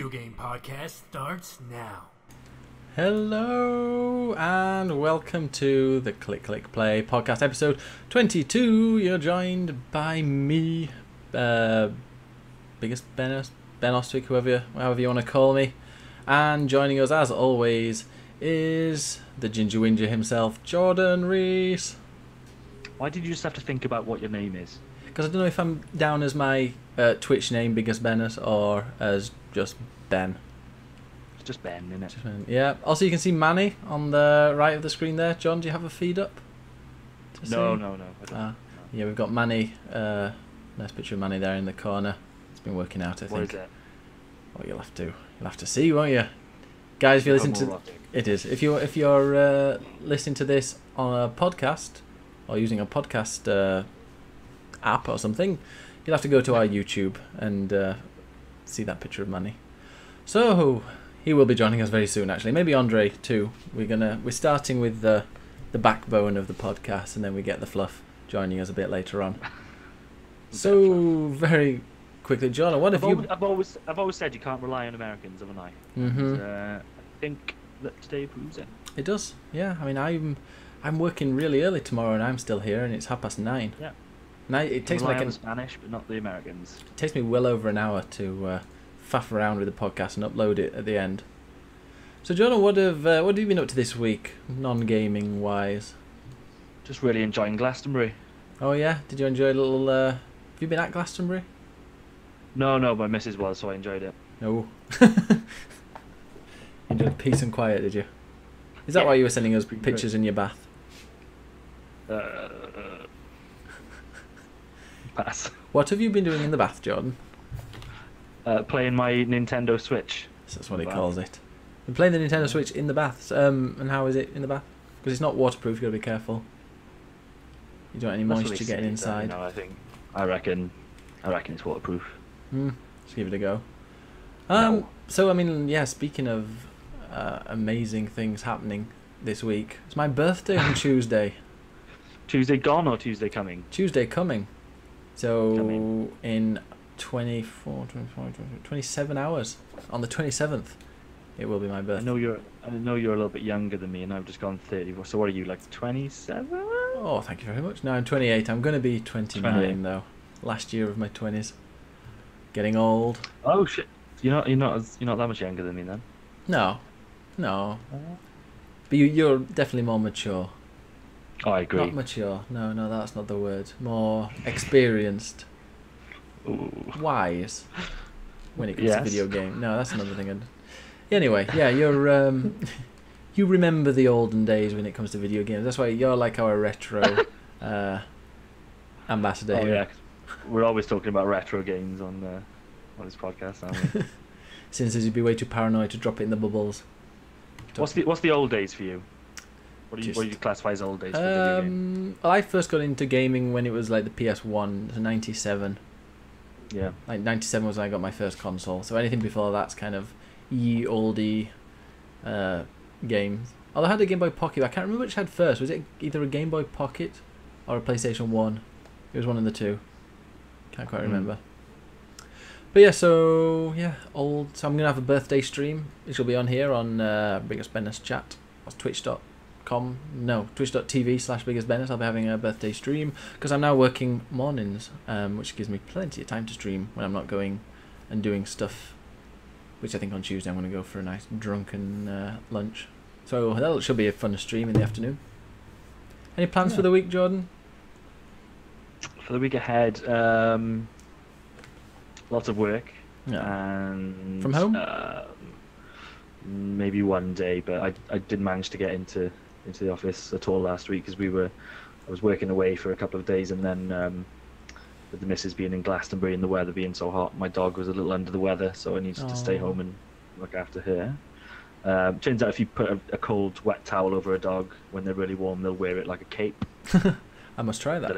Video Game Podcast starts now. Hello and welcome to the Click Click Play podcast episode 22. You're joined by me, Biggest Ben Ostwick, however you want to call me. And joining us as always is the Ginger Whinger himself, Jordan Reese. Why did you just have to think about what your name is? Because I don't know if I'm down as my Twitch name, Biggest Bennis, or as just Ben. It's just Ben, isn't it? Yeah. Also, you can see Manny on the right of the screen there. John, do you have a feed up? No. I don't. No. Yeah, we've got Manny. Nice picture of Manny there in the corner. It's been working out, I think. What is it? Well, you'll have to see, won't you, guys? If you listen to it, is if you're listening to this on a podcast or using a podcast app or something, you'll have to go to our YouTube and see that picture of Manny. So he will be joining us very soon. Actually, maybe Andre too. We're starting with the backbone of the podcast, and then we get the fluff joining us a bit later on. So very quickly, John, what have you? I've always said you can't rely on Americans, haven't I? Mm-hmm. I think that today proves it. It does. Yeah. I mean, I'm working really early tomorrow, and I'm still here, and it's 9:30. Yeah. Now it takes me Spanish, but not the Americans. It takes me well over an hour to faff around with the podcast and upload it at the end. So, Jordan, what have you been up to this week, non-gaming wise? Just really enjoying Glastonbury. Oh yeah, did you enjoy a little? Have you been at Glastonbury? No, my missus was, so I enjoyed it. No. Enjoyed peace and quiet, did you? Is that why you were sending us pictures in your bath? Pass. What have you been doing in the bath, Jordan? Playing my Nintendo Switch. That's what he calls it. Been playing the Nintendo Switch in the bath. And how is it in the bath? Because it's not waterproof. You got to be careful. You don't want any moisture getting inside. No, I reckon it's waterproof. Just give it a go. No. So I mean, yeah. Speaking of amazing things happening this week, it's my birthday on Tuesday. Tuesday gone or Tuesday coming? Tuesday coming. So in 27 hours, on the 27th, it will be my birthday. I know you're a little bit younger than me, and I've just gone 30. So what are you, like 27? Oh, thank you very much. No, I'm 28. I'm going to be 29 though. Last year of my 20s. Getting old. Oh shit! You're not that much younger than me then. No. But you're definitely more mature. Oh, I agree. Not mature. No, that's not the word. More experienced. Ooh. Wise. When it comes to video game. No, that's another thing. Anyway, yeah, you're you remember the olden days when it comes to video games. That's why you're like our retro ambassador here. Yeah. We're always talking about retro games on this podcast, aren't we? Since you'd be way too paranoid to drop it in the bubbles. What's the old days for you? What do you classify as old days for video games? Well, I first got into gaming when it was like the PS1, so 97. Yeah. Like 97 was when I got my first console. So anything before that's kind of ye oldie games. Although I had a Game Boy Pocket, I can't remember which I had first. Was it either a Game Boy Pocket or a PlayStation 1? It was one of the two. Can't quite remember. But yeah, old. So I'm gonna have a birthday stream. It will be on here on Biggest Bennis chat. That's twitch.tv/Biggest Bennis. I'll be having a birthday stream because I'm now working mornings, which gives me plenty of time to stream when I'm not going and doing stuff. Which I think on Tuesday I'm gonna go for a nice drunken lunch. So that should be a fun stream in the afternoon. Any plans for the week, Jordan? For the week ahead, lots of work. Yeah. And from home? Maybe one day, but I didn't manage to get into the office at all last week because I was working away for a couple of days, and then with the missus being in Glastonbury and the weather being so hot, my dog was a little under the weather, so I needed to stay home and look after her. Turns out if you put a cold, wet towel over a dog when they're really warm, they'll wear it like a cape. I must try that. They'll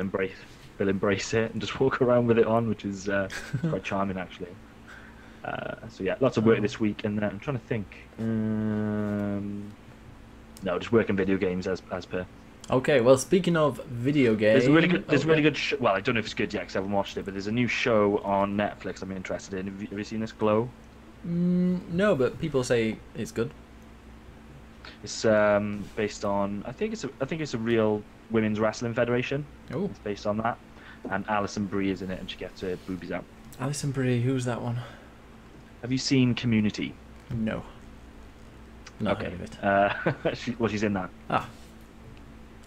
embrace it and just walk around with it on, which is quite charming actually. So yeah, lots of work this week, and then I'm trying to think. No, just working video games as per. Okay, well, speaking of video games, there's a really good. Well, I don't know if it's good yet because I haven't watched it, but there's a new show on Netflix I'm interested in. Have you seen this? Glow. No, but people say it's good. It's based on I think it's a real women's wrestling federation. Oh, It's based on that, and Alison Brie is in it, and she gets her boobies out. Alison Brie. Who's that one? Have you seen Community? No. Not heard of it. She's in that. Ah.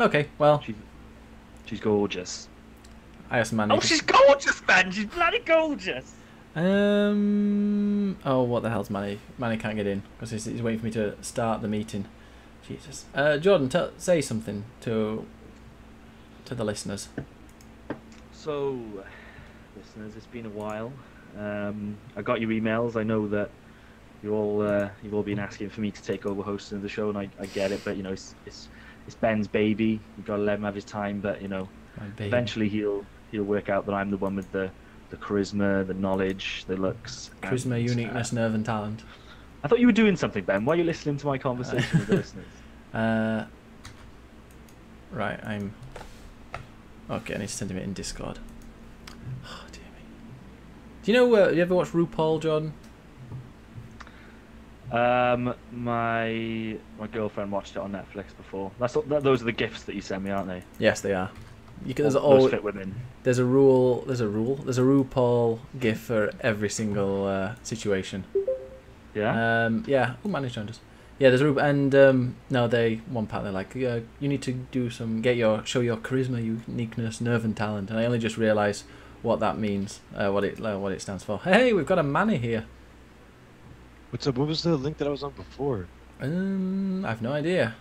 Okay. Well, She's gorgeous. I asked Manny. Oh, she's gorgeous, man! She's bloody gorgeous. Oh, what the hell's Manny? Manny can't get in because he's waiting for me to start the meeting. Jesus. Jordan, say something to the listeners. So, listeners, it's been a while. I got your emails. I know that you've all been asking for me to take over hosting of the show, and I get it. But you know, it's Ben's baby. You've got to let him have his time. But you know, eventually he'll work out that I'm the one with the charisma, the knowledge, the looks. Charisma, uniqueness, nerve, and talent. I thought you were doing something, Ben. Why are you listening to my conversation with the listeners? Right, I'm... Okay, I need to send him it in Discord. Oh, dear me. Do you know, you ever watch RuPaul, Jordan? My girlfriend watched it on Netflix before. Those are the gifts that you send me, aren't they? Yes, they are. Those fit within. There's a RuPaul gif for every single situation. Yeah. Yeah. Oh, man, he's joined us. Yeah, there's a RuPaul, and one part they're like, you need to show your charisma, uniqueness, nerve, and talent. And I only just realised what that means, what it stands for. Hey, we've got a Manny here. What's up? What was the link that I was on before? I've no idea.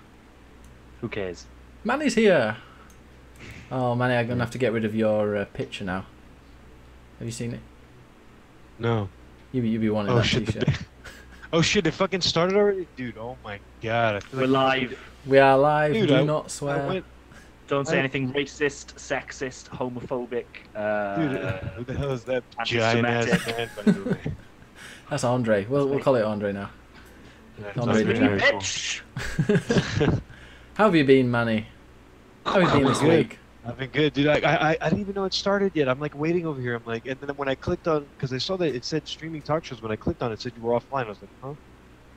Who cares? Manny's here. Oh, Manny, I'm gonna have to get rid of your picture now. Have you seen it? No. You be wanting that t-shirt. Oh shit! It fucking started already, dude. Oh my god! I feel We're live. We are live. Dude, Do not swear. Don't say anything racist, sexist, homophobic. Dude, who the hell is that giant ass man, by the way? That's Andre. We'll call it Andre now. Yeah, Andre the very Giant. Bitch. How have you been, Manny? How have you been this week? I've been good, dude. I didn't even know it started yet. I'm like waiting over here. I'm like, and then when I clicked on, because I saw that it said streaming talk shows. When I clicked on it, it said you were offline. I was like, huh?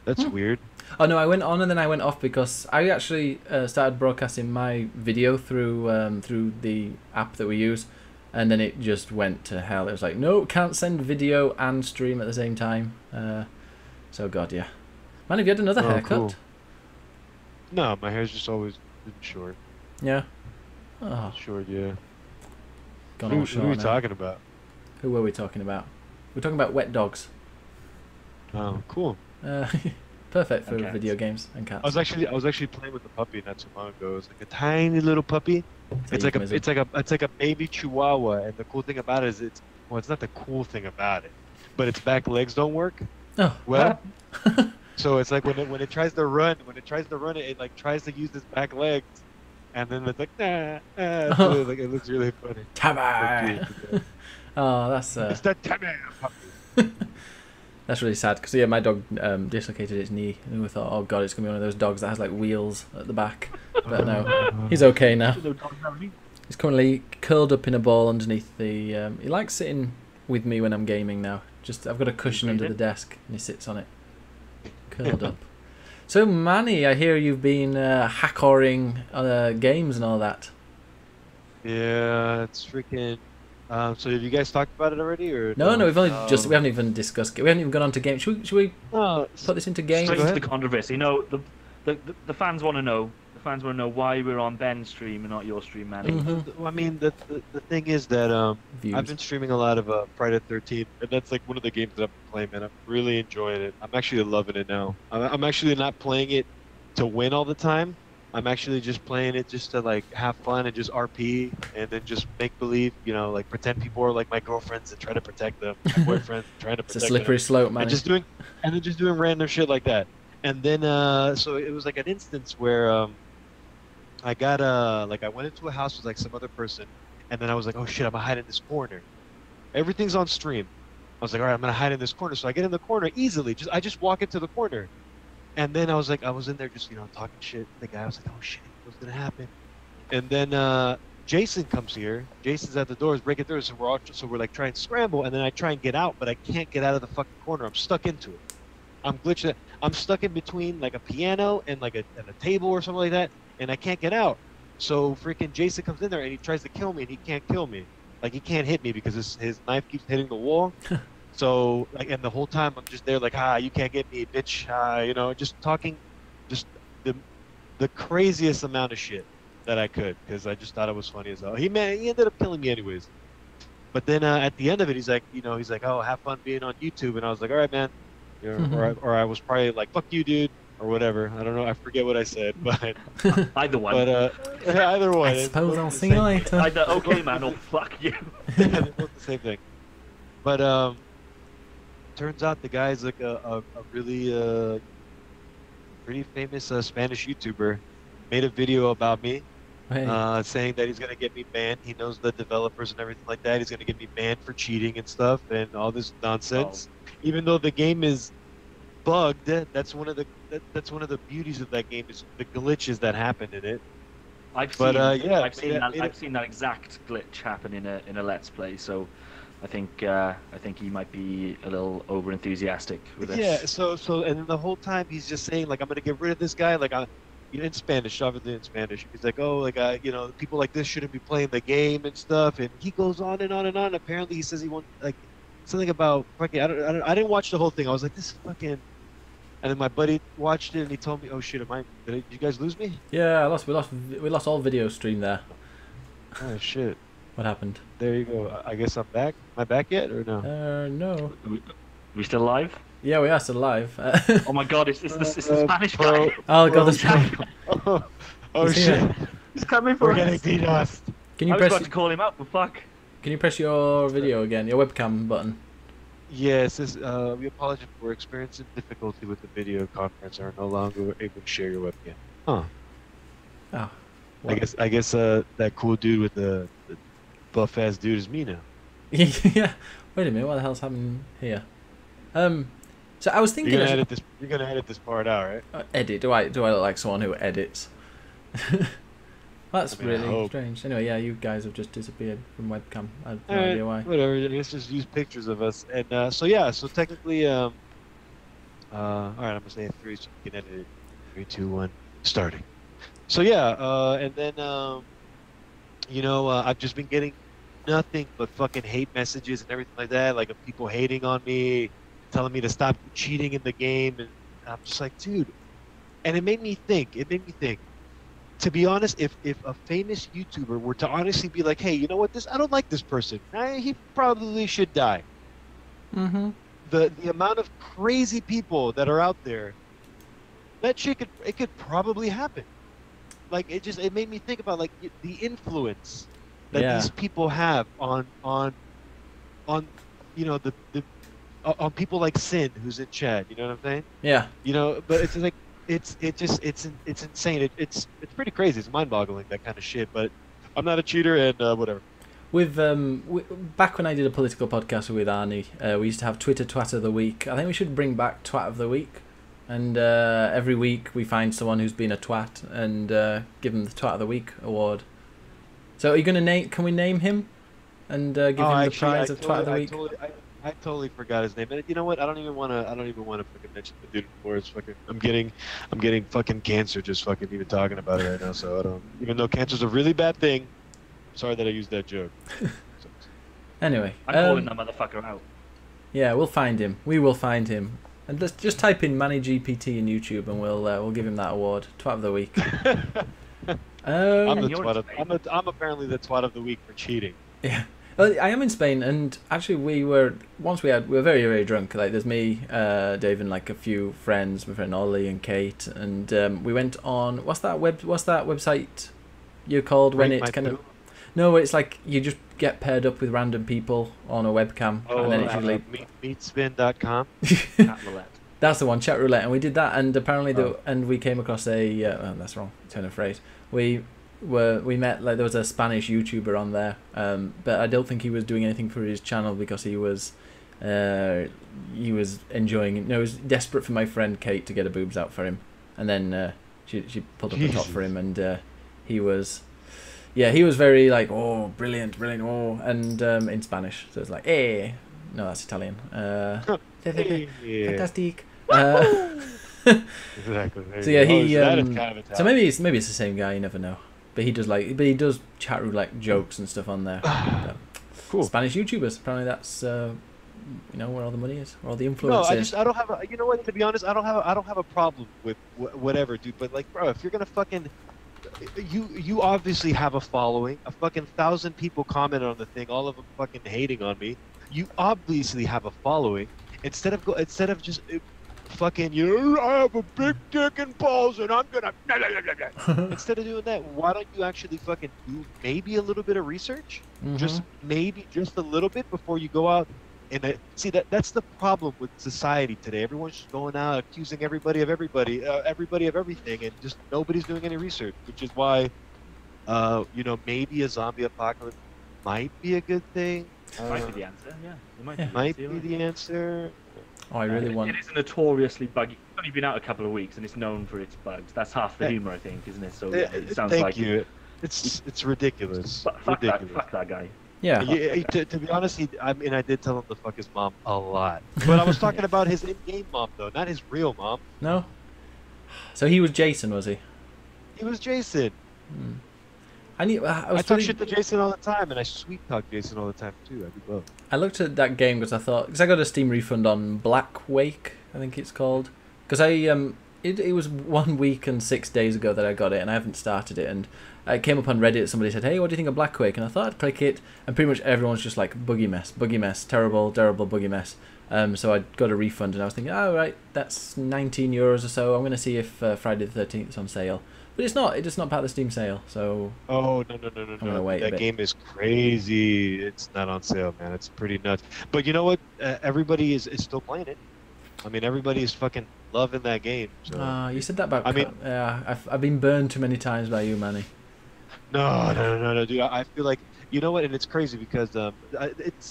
That's weird. Oh no, I went on and then I went off because I actually started broadcasting my video through the app that we use, and then it just went to hell. It was like, no, can't send video and stream at the same time. So God, yeah. Man, have you had another haircut? Cool. No, my hair's just always been short. Yeah. Oh, Short, yeah. gone all Who short are we now. talking about? Who were we talking about? We're talking about wet dogs. Oh, cool. Perfect for And cats. video games and cats. I was actually playing with the puppy not too long ago. It was like a tiny little puppy. It's like a baby Chihuahua, and the cool thing about it is it's not the cool thing about it, but its back legs don't work. Oh. Well, so it's like when it tries to run, it like tries to use its back legs, and then it's like so it looks really funny. Tabby. Oh, that's It's that tabby puppy. that's really sad because yeah, my dog dislocated its knee, and we thought, oh God, it's gonna be one of those dogs that has like wheels at the back. But no, he's okay now. He's currently curled up in a ball underneath the. He likes sitting with me when I'm gaming now. Just I've got a cushion under the desk, and he sits on it, curled up. So Manny, I hear you've been hackoring games and all that. Yeah, it's freaking. So have you guys talked about it already, or No, we've only we haven't even discussed. We haven't even gone on to games. Should we No, put this into games? Straight Go to ahead. the controversy. You know, the fans want to know. The fans want to know why we're on Ben's stream and not your stream, Manny. Mhm. I mean, the thing is that Views. I've been streaming a lot of Friday the 13th, and that's like one of the games that I've been playing, man. I'm really enjoying it. I'm actually loving it now. I'm actually not playing it to win all the time. I'm actually just playing it just to like have fun and just RP and then just make believe, like pretend people are like my girlfriends and try to protect them, my boyfriends, trying to It's protect a slippery them. slope, man. And then just doing random shit like that. And then so it was like an instance where I got I went into a house with like some other person, and then I was like, oh shit, I'm gonna hide in this corner. Everything's on stream. I was like, all right, I'm gonna hide in this corner. So I get in the corner easily. I just walk into the corner, and then I was in there just talking shit. The guy was like, oh shit, what's gonna happen? And then Jason comes here. Jason's at the doors, breaking through. So we're like trying to scramble, and then I try and get out, but I can't get out of the fucking corner. I'm stuck into it. I'm glitching. I'm stuck in between like a piano and like a table or something like that, and I can't get out. So freaking Jason comes in there and he tries to kill me, and he can't kill me. Like he can't hit me because his knife keeps hitting the wall. So like, and the whole time I'm just there like, you can't get me, bitch. You know, just talking, just the craziest amount of shit that I could, because I just thought it was funny as hell. He ended up killing me anyways. But then at the end of it, he's like, oh, have fun being on YouTube, and I was like, all right, man. You know, or I was probably like, fuck you, dude, or whatever. I don't know. I forget what I said, but Either one. but either one. I suppose I'll see you later. Either okay, man, or fuck you. They're both the same thing. But turns out the guy's like a really pretty famous Spanish YouTuber. Made a video about me, Hey. saying that he's gonna get me banned. He knows the developers and everything like that. He's gonna get me banned for cheating and stuff and all this nonsense. Even though the game is bugged, that's one of the beauties of that game is the glitches that happen in it. I've seen that exact glitch happen in a Let's Play. So I think he might be a little over enthusiastic with it. Yeah. So and then the whole time he's just saying like, I'm gonna get rid of this guy. Like in Spanish, obviously in Spanish. He's like, oh, like people like this shouldn't be playing the game and stuff. And he goes on and on and on. Apparently, he says he wants like something about fucking. I didn't watch the whole thing. I was like, this fucking. And then my buddy watched it and he told me, oh shit, did you guys lose me? Yeah, we lost all video stream there. Oh shit. What happened? There you go. I guess I'm back. Am I back yet or no? No. We still live? Yeah, we are still live. Oh my god, it's the Spanish guy. Oh god, the Spanish. Oh He's shit. here. He's coming for We're us. getting DDoSed. Can I you was press? about to call him out, but fuck. Can you press your video again? Your webcam button. Yes, we apologize for experiencing difficulty with the video conference and are no longer able to share your webcam. Huh. Oh. I guess that cool dude with the buff ass dude is me now. Yeah. Wait a minute. What the hell's happening here? So I was thinking. You're gonna edit this part out, right? Edit? Do I look like someone who edits? That's I mean, I really hope. strange. Anyway, yeah, you guys have just disappeared from webcam. I have no Alright, idea why. whatever. Let's just use pictures of us. And so technically, all right, I'm gonna say 3 so you can edit it. 3, 2, 1, starting. So yeah, and then I've just been getting nothing but fucking hate messages and everything like that, like of people hating on me, telling me to stop cheating in the game, and I'm just like, dude. And it made me think. To be honest, if a famous YouTuber were to honestly be like, hey, you know what, I don't like this person. He probably should die. Mm-hmm. The amount of crazy people that are out there, that shit could probably happen. Like it made me think about like the influence that Yeah. these people have on on people like Sin, who's in Chad. You know what I'm saying? Yeah. But it's like it's insane. It's pretty crazy. It's mind-boggling, that kind of shit. But I'm not a cheater, and whatever. With back when I did a political podcast with Arnie, we used to have Twitter Twat of the Week. I think we should bring back Twat of the Week, and every week we find someone who's been a twat and give them the Twat of the Week award. So are you gonna name? Can we name him and give him the prize of Twat of the Week? I totally forgot his name. And you know what? I don't even want to fucking mention the dude before. It's fucking. I'm getting fucking cancer just fucking even talking about it right now. So I don't. Even though cancer's a really bad thing. Sorry that I used that joke. Anyway, I'm calling that motherfucker out. yeah, we'll find him. We will find him. And let's just type in Manny GPT in YouTube, and we'll give him that award, Twat of the Week. I'm apparently the twat of the week for cheating. Yeah. Well, I am in Spain, and actually we were very, very drunk. Like there's me, Dave, and like a few friends, my friend Ollie and Kate, and we went on what's that website you called when it kind of no, it's like you just get paired up with random people on a webcam, and then it's usually meetspin.com. That's the one, chat roulette, and we did that, and apparently and we came across a that's wrong turn of phrase. We met, like there was a Spanish YouTuber on there, but I don't think he was doing anything for his channel because he was enjoying it. No, he was desperate for my friend Kate to get her boobs out for him, and then she pulled up the top for him, and he was very like, oh, brilliant, oh, and in Spanish, so it's like, no, that's Italian, fantastic. Exactly. There So you yeah, go. he. So that is kind of a So maybe it's the same guy. You never know. But he does chat room like jokes and stuff on there. But Cool. Spanish YouTubers. Apparently that's where all the money is, where all the No, influence is. I don't have a, you know what, to be honest, I don't have a problem with whatever, dude, but like, bro, if you're gonna fucking, you obviously have a following, a fucking 1,000 people commented on the thing, all of them fucking hating on me, you obviously have a following, instead of just fucking, I have a big dick and balls and I'm gonna, instead of doing that, why don't you actually fucking do maybe a little bit of research? Just maybe just a little bit before you go out. And see that's the problem with society today. Everyone's just going out accusing everybody of everything, and just nobody's doing any research. Which is why, maybe a zombie apocalypse might be a good thing. Might be the answer. Yeah, it Might be the answer. Oh, I really want. It is a notoriously buggy. It's only been out a couple of weeks, and it's known for its bugs. That's half the humor, I think, isn't it? So it sounds Thank like you. It's ridiculous. Fuck that guy. Yeah. To be honest, I did tell him to fuck his mom a lot. But I was talking about his in-game mom, though, not his real mom. No. So he was Jason, was he? He was Jason. I talk shit to Jason all the time, and I sweet talk Jason all the time, too. I do both. I looked at that game because I got a Steam refund on Black Wake, I think it's called. Because it was 1 week and 6 days ago that I got it, and I haven't started it. And I came up on Reddit, somebody said, hey, what do you think of Black Quake? And I thought I'd click it, and pretty much everyone's just like, buggy mess, terrible buggy mess. So I got a refund, and I was thinking, oh, right, that's €19 or so. I'm going to see if Friday the 13th is on sale. But it's not. It's not part of the Steam sale, so... Oh, no. I'm gonna wait a that bit. game is crazy. It's not on sale, man. It's pretty nuts. But you know what? Everybody is still playing it. I mean, everybody is fucking loving that game. So. You said that about... I mean... Yeah, I've been burned too many times by you, Manny. No, dude. I feel like, you know what, and it's crazy because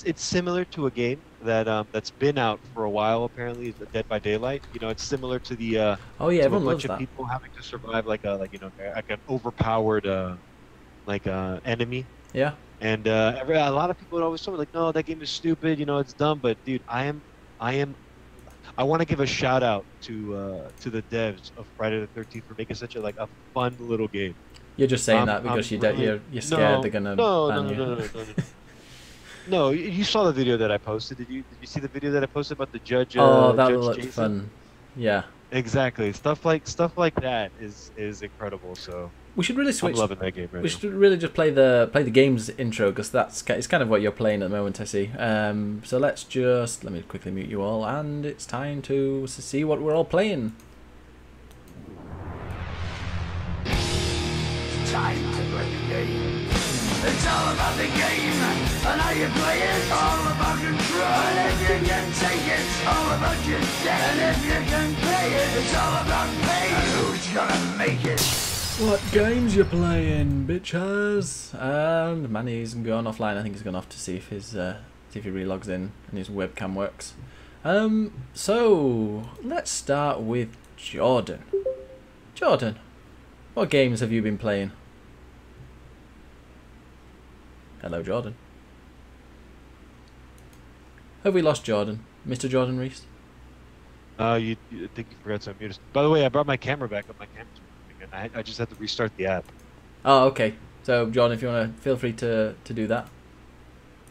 it's similar to a game that's been out for a while. Apparently, it's Dead by Daylight. You know, it's similar to the yeah, to everyone a loves bunch that. of people having to survive like an overpowered enemy. Yeah. And a lot of people would always tell me like, no, that game is stupid. You know, it's dumb. But dude, I want to give a shout out to the devs of Friday the 13th for making such a fun little game. You're just saying that because you're scared they're gonna ban you. No. No, you saw the video that I posted. Did you see the video that I posted about the judge? Oh, that Judge looked Jason? fun. Yeah. Exactly. Stuff like that is incredible. So We should really switch. I'm loving that game right We now. should really just play the game's intro because it's kind of what you're playing at the moment. I see. So let me quickly mute you all, and it's time to see what we're all playing. Time to play the game. It's all about the game and how you play it. All about control. And if you can take it, it's all about your deck. And if you can play it, it's all about pain. And who's gonna make it? What games you playing, bitches? And Manny's gone offline. I think he's gone off to see if he really logs in and his webcam works. So let's start with Jordan. Jordan, what games have you been playing? Hello, Jordan. Have we lost Jordan? Mr. Jordan Reese? You think you forgot to unmute us. By the way, I brought my camera back up. My camera's working again. I just had to restart the app. Oh, okay. So, Jordan, if you want to, feel free to do that.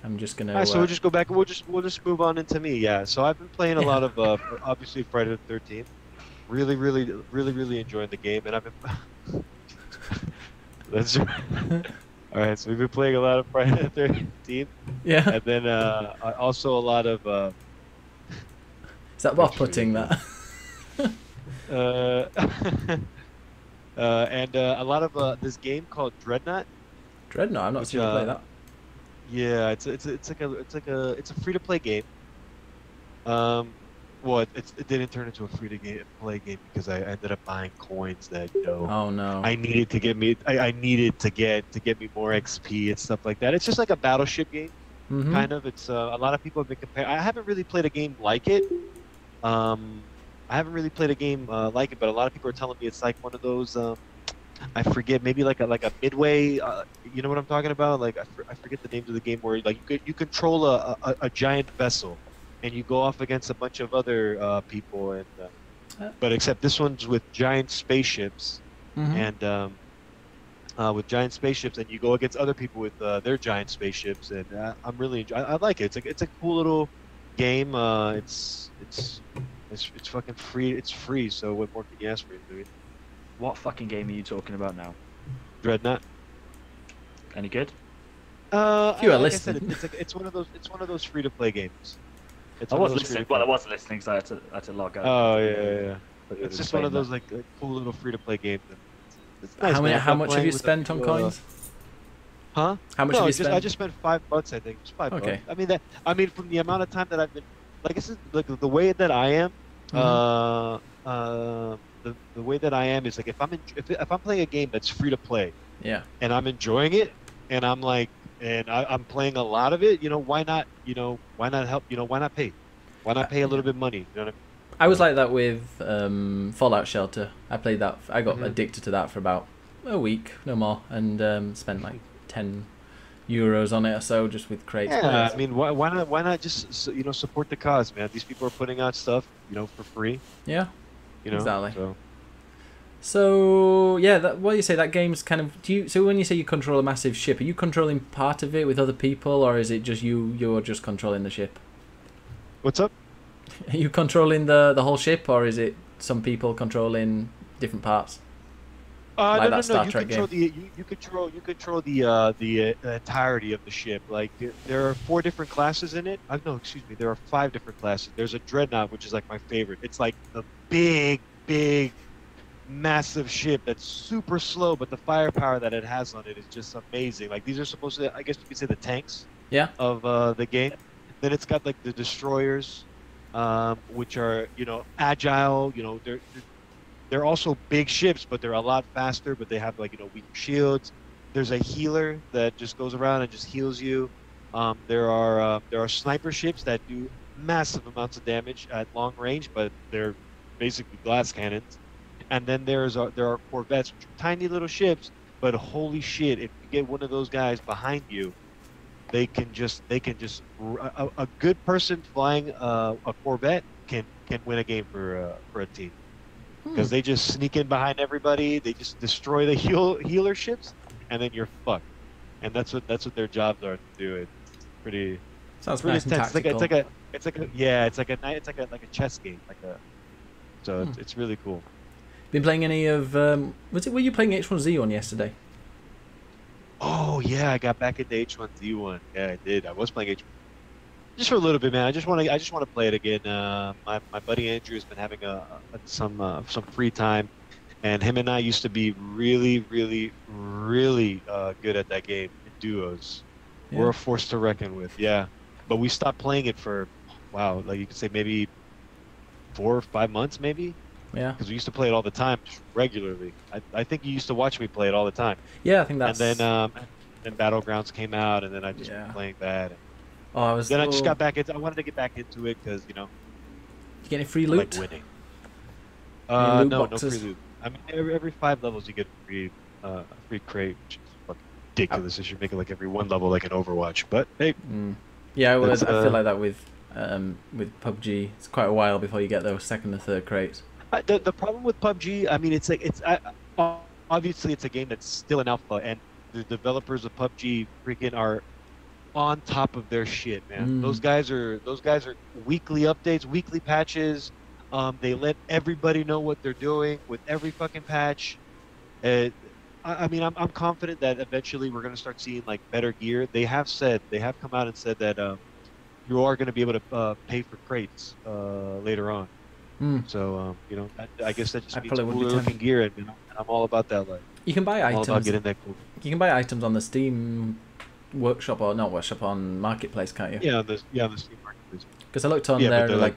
I'm just gonna. Alright, so we'll just go back. We'll just move on into me. Yeah. So I've been playing a lot of obviously Friday the 13th. Really enjoying the game, and I've been. That's right. All right, so we've been playing a lot of Friday the 13th. Yeah. And then also a lot of. Is that off-putting that? And a lot of this game called Dreadnought. Dreadnought. I'm not seen you play that. Yeah, it's a free-to-play game. Well, it didn't turn into a free-to-play game because I ended up buying coins that Oh no. I needed to get me. I needed to get me more XP and stuff like that. It's just like a battleship game, kind of. It's a lot of people have been comparing. I haven't really played a game like it. I haven't really played a game like it, but a lot of people are telling me it's like one of those. I forget, maybe like a midway. You know what I'm talking about? Like I forget the names of the game where like you control a giant vessel, and you go off against a bunch of other people, and but except this one's with giant spaceships, Mm-hmm. and with giant spaceships, and you go against other people with their giant spaceships, and I'm really I like it. It's a cool little game. It's fucking free. It's free. So what more can you ask for, dude? What fucking game are you talking about now? Dreadnought. Any good? If you are Like I said, listening. it's one of those free to play games. It's I one was of those listening. free-to-play- Well, I was listening because I had to log out. Oh yeah. But it It's was just one of playing those like cool little free to play games. It's nice, How many? man. How I'm much have playing you with a spent on few, coins? Huh? How much No, have you just, spent? I just spent $5, I think. Just $5. Okay. I mean, from the amount of time that I've been, like, this is like the way that I am. The way that I am is like if I'm playing a game that's free to play Yeah. and I'm enjoying it and I'm like I'm playing a lot of it, why not? Why not help? Why not pay? Why not pay a little bit of money? You know what I mean? I was like that with Fallout Shelter. I played that. I got Mhm. addicted to that for about a week, no more, and spent like €10 on it or so just with crates. Yeah, I mean, why not just support the cause, man? These people are putting out stuff, for free. Yeah. You know, Exactly. So. So yeah, what do you say? That game's kind of. So when you say you control a massive ship, are you controlling part of it with other people, or is it just you? You're just controlling the ship. What's up? Are you controlling the whole ship, or is it some people controlling different parts? Like that Star You Trek control game. you control the entirety of the ship. Like there are 4 different classes in it. No, excuse me. There are 5 different classes. There's a dreadnought, which is like my favorite. It's like the big, massive ship that's super slow, but the firepower that it has on it is just amazing. Like these are supposed to, I guess you could say, the tanks. Yeah. Of the game. Then it's got like the destroyers, which are agile. They're also big ships, but they're a lot faster. But they have like weak shields. There's a healer that just goes around and just heals you. There are sniper ships that do massive amounts of damage at long range, but they're basically glass cannons. And then there are corvettes, which are tiny little ships. But holy shit, if you get one of those guys behind you, they can just a good person flying a corvette can win a game for a team. Because they just sneak in behind everybody, they just destroy the healer ships, and then you're fucked. And that's what their jobs are to do. It's pretty Sounds pretty nice and intense. tactical. It's like a chess game, so it's really cool. Been playing any of? Were you playing H1Z1 yesterday? Oh yeah, I got back into H1Z1. Yeah, I did. I was playing H1 just for a little bit, man. I just want to play it again. My buddy Andrew has been having some free time, and him and I used to be really good at that game in duos. Yeah. We're a force to reckon with, yeah. But we stopped playing it for like you could say maybe 4 or 5 months, maybe. Yeah. Because we used to play it all the time, just regularly. I think you used to watch me play it all the time. Yeah, I think that's. And then Battlegrounds came out, and then I just Yeah. been playing that. Oh, I was. Then I just got back into. I wanted to get back into it because You get any free I loot? like winning. Any loot No boxes? free loot. I mean, every 5 levels you get a free crate, which is fucking ridiculous. They should make it like every 1 level, like an Overwatch. But hey, Yeah, well, I That's, feel like that with PUBG. It's quite a while before you get those 2nd and 3rd crates. the problem with PUBG, I mean, obviously it's a game that's still an alpha, and the developers of PUBG freaking are on top of their shit, man. Those guys are weekly updates, weekly patches. They let everybody know what they're doing with every fucking patch. I mean, I'm confident that eventually we're going to start seeing like better gear. They have come out and said that you are going to be able to pay for crates later on. So I guess that just means probably would be cooler looking gear, and I'm all about that. Like, You can buy I'm all about items. getting that cool. You can buy items on the Steam workshop, or not workshop, on Marketplace, can't you? Yeah, on the Steam Marketplace. Because I looked on Yeah, but there, they're like,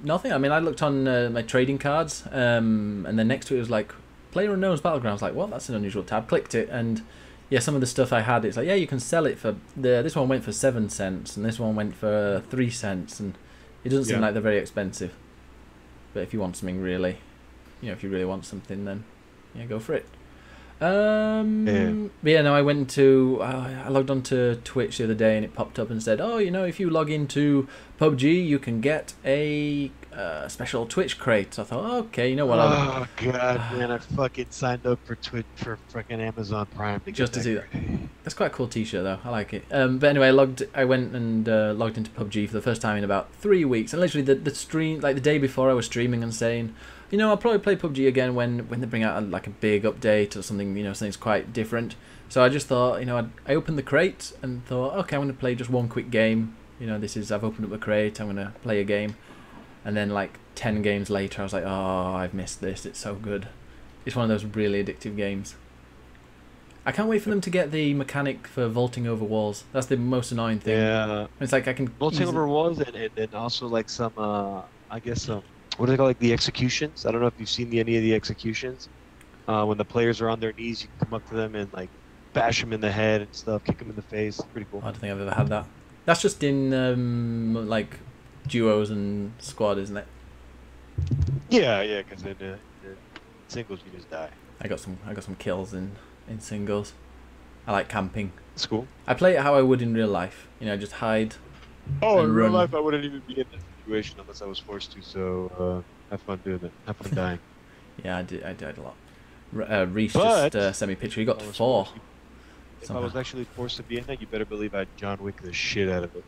nothing. I mean, I looked on my trading cards, and then next to it was like PlayerUnknown's Battlegrounds. Like, well, that's an unusual tab. Clicked it, and yeah, some of the stuff I had, it's like, yeah, you can sell it for this one went for 7 cents, and this one went for 3 cents, and it doesn't seem Yeah. like they're very expensive. But if you want something really, if you really want something, then yeah, go for it. But yeah, no, I went to I logged onto Twitch the other day and it popped up and said, oh, you know, if you log into PUBG, you can get a special Twitch crate. So I thought, oh, okay, you know what? Oh god, man! I fucking signed up for Twitch for fucking Amazon Prime Just to see that. That's quite a cool T-shirt though. I like it. But anyway, I went and logged into PUBG for the first time in about 3 weeks, and literally the stream, like the day before, I was streaming and saying, you know, I'll probably play PUBG again when they bring out like a big update or something, you know, something's quite different. So I just thought, you know, I opened the crate and thought, okay, I'm going to play just one quick game. You know, I've opened up the crate, I'm going to play a game. And then like 10 games later, I was like, oh, I've missed this. It's so good. It's one of those really addictive games. I can't wait for them to get the mechanic for vaulting over walls. That's the most annoying thing. Yeah. It's like I can Vaulting over walls and also like some I guess some what do they call, like the executions? I don't know if you've seen any of the executions. When the players are on their knees, you can come up to them and like bash them in the head and stuff, kick them in the face. It's pretty cool. I don't think I've ever had that. That's just in like duos and squad, isn't it? Yeah, because in singles you just die. I got some kills in singles. I like camping. It's cool. I play it how I would in real life. You know, just hide. Oh, and in real run. life I wouldn't even be in that situation unless I was forced to. So have fun doing it. Have fun dying. Yeah, I died a lot. Reese But- just sent me a picture. He got I was 4. forced- If somehow. I was actually forced to be in that, you better believe I'd John Wick the shit out of it.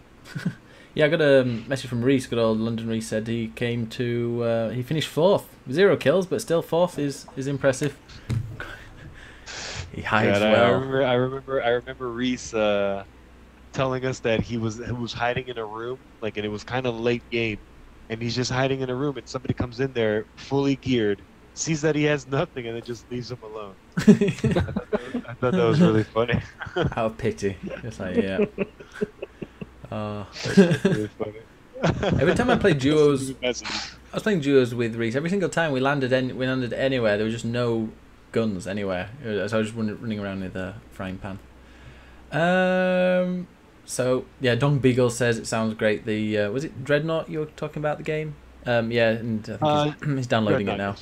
Yeah, I got a message from Reese. Good old London Reese said he came to. He finished 4th. 0 kills, but still 4th is impressive. He hides God, well. I remember Reese telling us that he was hiding in a room, like, and it was kind of late game, and he's just hiding in a room, and somebody comes in there fully geared, sees that he has nothing, and then just leaves him alone. I thought that was really funny. Out of pity. Just like, yeah. Really funny. Every time I played duos, That's- I was playing duos with Reese. Every single time we landed anywhere, there was just no guns anywhere. So I was just running around with a frying pan. So yeah, Dong Beagle says it sounds great. The was it Dreadnought you were talking about the game? Yeah, and I think he's downloading it now.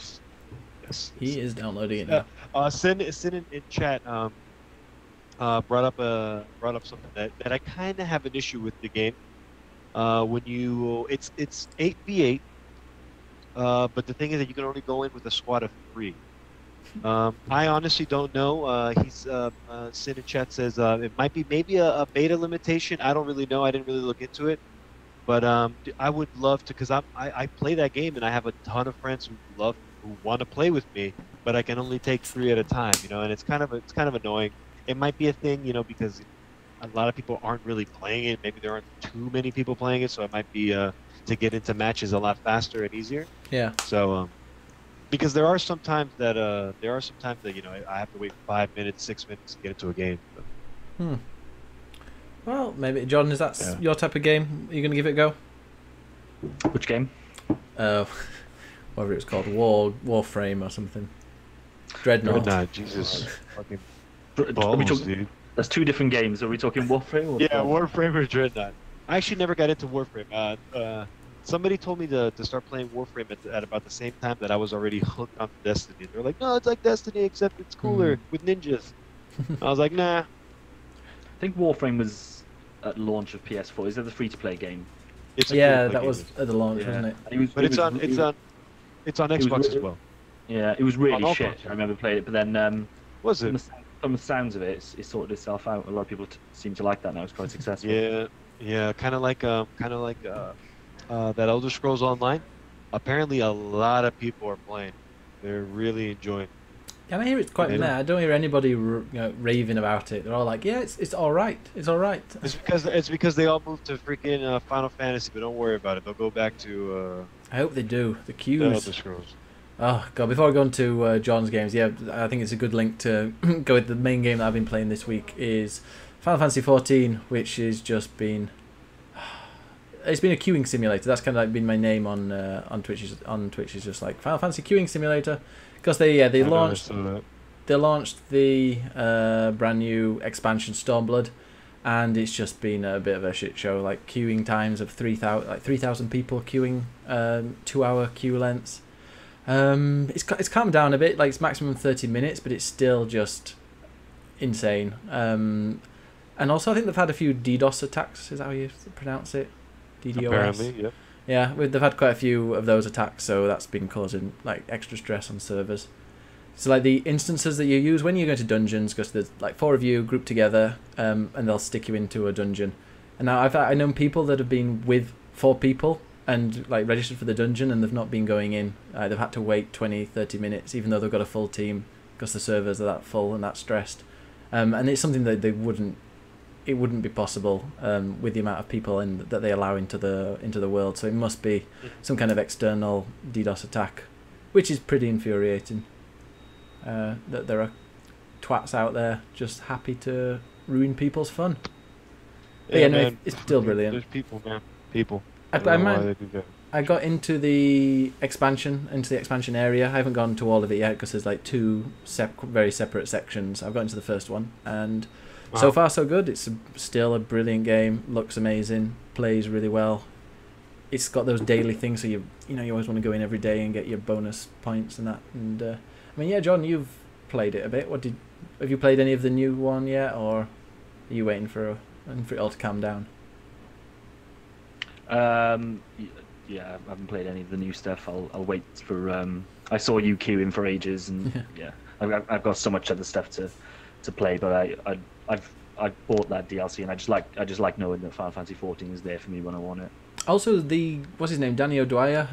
Yes. He is downloading it now. Sin in chat brought up something that I kind of have an issue with the game. When it's 8v8, but the thing is that you can only go in with a squad of 3. I honestly don't know. Sin in chat says it might be maybe a beta limitation. I don't really know. I didn't really look into it, but I would love to, because I play that game and I have a ton of friends who want to play with me, but I can only take 3 at a time. You know, and it's kind of annoying. It might be a thing, you know, because a lot of people aren't really playing it. Maybe there aren't too many people playing it, so it might be to get into matches a lot faster and easier. Yeah. So, because there are some times that you know I have to wait 5 minutes, 6 minutes to get into a game. So. Well, maybe John, is that your type of game? Are you gonna give it a go? Which game? Whatever it's called, Warframe or something. Dreadnought. Nah, Jesus, fucking Are we balls, talking, dude. That's 2 different games. Are we talking Warframe? Or Yeah, Warframe or Dreadnought. I actually never got into Warframe. Somebody told me to start playing Warframe at about the same time that I was already hooked on Destiny. They're like, no, it's like Destiny, except it's cooler with ninjas. I was like, nah. I think Warframe was at launch of PS4. Is that the free-to-play game? It's a Yeah, free-to-play that game. was at the launch, wasn't it? But it's on Xbox as well. Yeah, it was On really all shit. consoles. I remember playing it, but then Was it? from the sounds of it, it sorted itself out. A lot of people seem to like that now. It's quite successful. Yeah, kind of like that Elder Scrolls Online. Apparently, a lot of people are playing. They're really enjoying. Yeah, I hear it's quite meh. I don't hear anybody raving about it. They're all like, yeah, it's all right. It's all right. It's because they all moved to freaking Final Fantasy, but don't worry about it. They'll go back to I hope they do. The the queues. Elder Scrolls. Oh god! Before I go on to John's games, yeah, I think it's a good link to go with the main game that I've been playing this week is Final Fantasy 14, which has just been. It's been a queuing simulator. That's kind of like been my name on Twitch. On Twitch is just like Final Fantasy queuing simulator, because they launched the brand new expansion Stormblood, and it's just been a bit of a shit show. Like queuing times of 3,000 people queuing, 2-hour queue lengths. It's calmed down a bit. Like it's maximum 30 minutes, but it's still just insane. And also, I think they've had a few DDoS attacks. Is that how you pronounce it? DDoS. Apparently, yeah. Yeah, they've had quite a few of those attacks, so that's been causing like extra stress on servers. So like the instances that you use when you go to dungeons, because there's like 4 of you grouped together, and they'll stick you into a dungeon. And now I know people that have been with 4 people and like registered for the dungeon, and they've not been going in. They've had to wait 20-30 minutes, even though they've got a full team, because the servers are that full and that stressed. And it's something that it wouldn't be possible with the amount of people that they allow into the world. So it must be some kind of external DDoS attack, which is pretty infuriating. That there are twats out there just happy to ruin people's fun. But yeah, no, man, it's still brilliant. There's people, man. People. I got into the expansion area. I haven't gone to all of it yet because there's like 2 very separate sections. I've got into the first one, and so far so good. It's still a brilliant game. Looks amazing. Plays really well. It's got those daily things, so you always want to go in every day and get your bonus points and that. And I mean, yeah, John, you've played it a bit. Have you played any of the new one yet, or are you waiting for it all to calm down? Yeah, I haven't played any of the new stuff. I'll wait for. I saw you queuing for ages, and yeah, I've got so much other stuff to play. But I bought that DLC, and I just like knowing that Final Fantasy 14 is there for me when I want it. Also, what's his name, Danny O'Dwyer.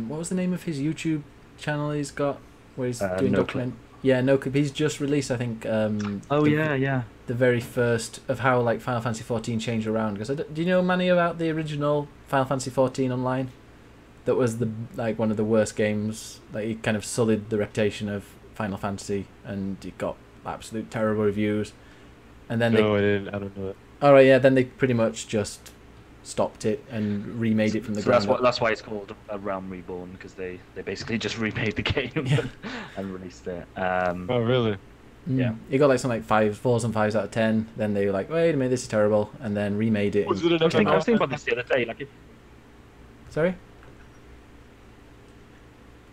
What was the name of his YouTube channel he's got where he's doing document? Yeah, no, he's just released, I think. The very first of how like Final Fantasy 14 changed around. Because do you know, Manny, about the original Final Fantasy 14 online? That was one of the worst games. Like, it kind of sullied the reputation of Final Fantasy, and it got absolute terrible reviews. And then I didn't. I don't know it. All right, yeah. Then they pretty much just stopped it and remade it from the ground up. That's why it's called A Realm Reborn, because they basically just remade the game and released it. Oh, really? Yeah. It got like some like 4s and 5s out of 10. Then they were like, wait a minute, this is terrible, and then remade it. I was thinking about this the other day. Sorry?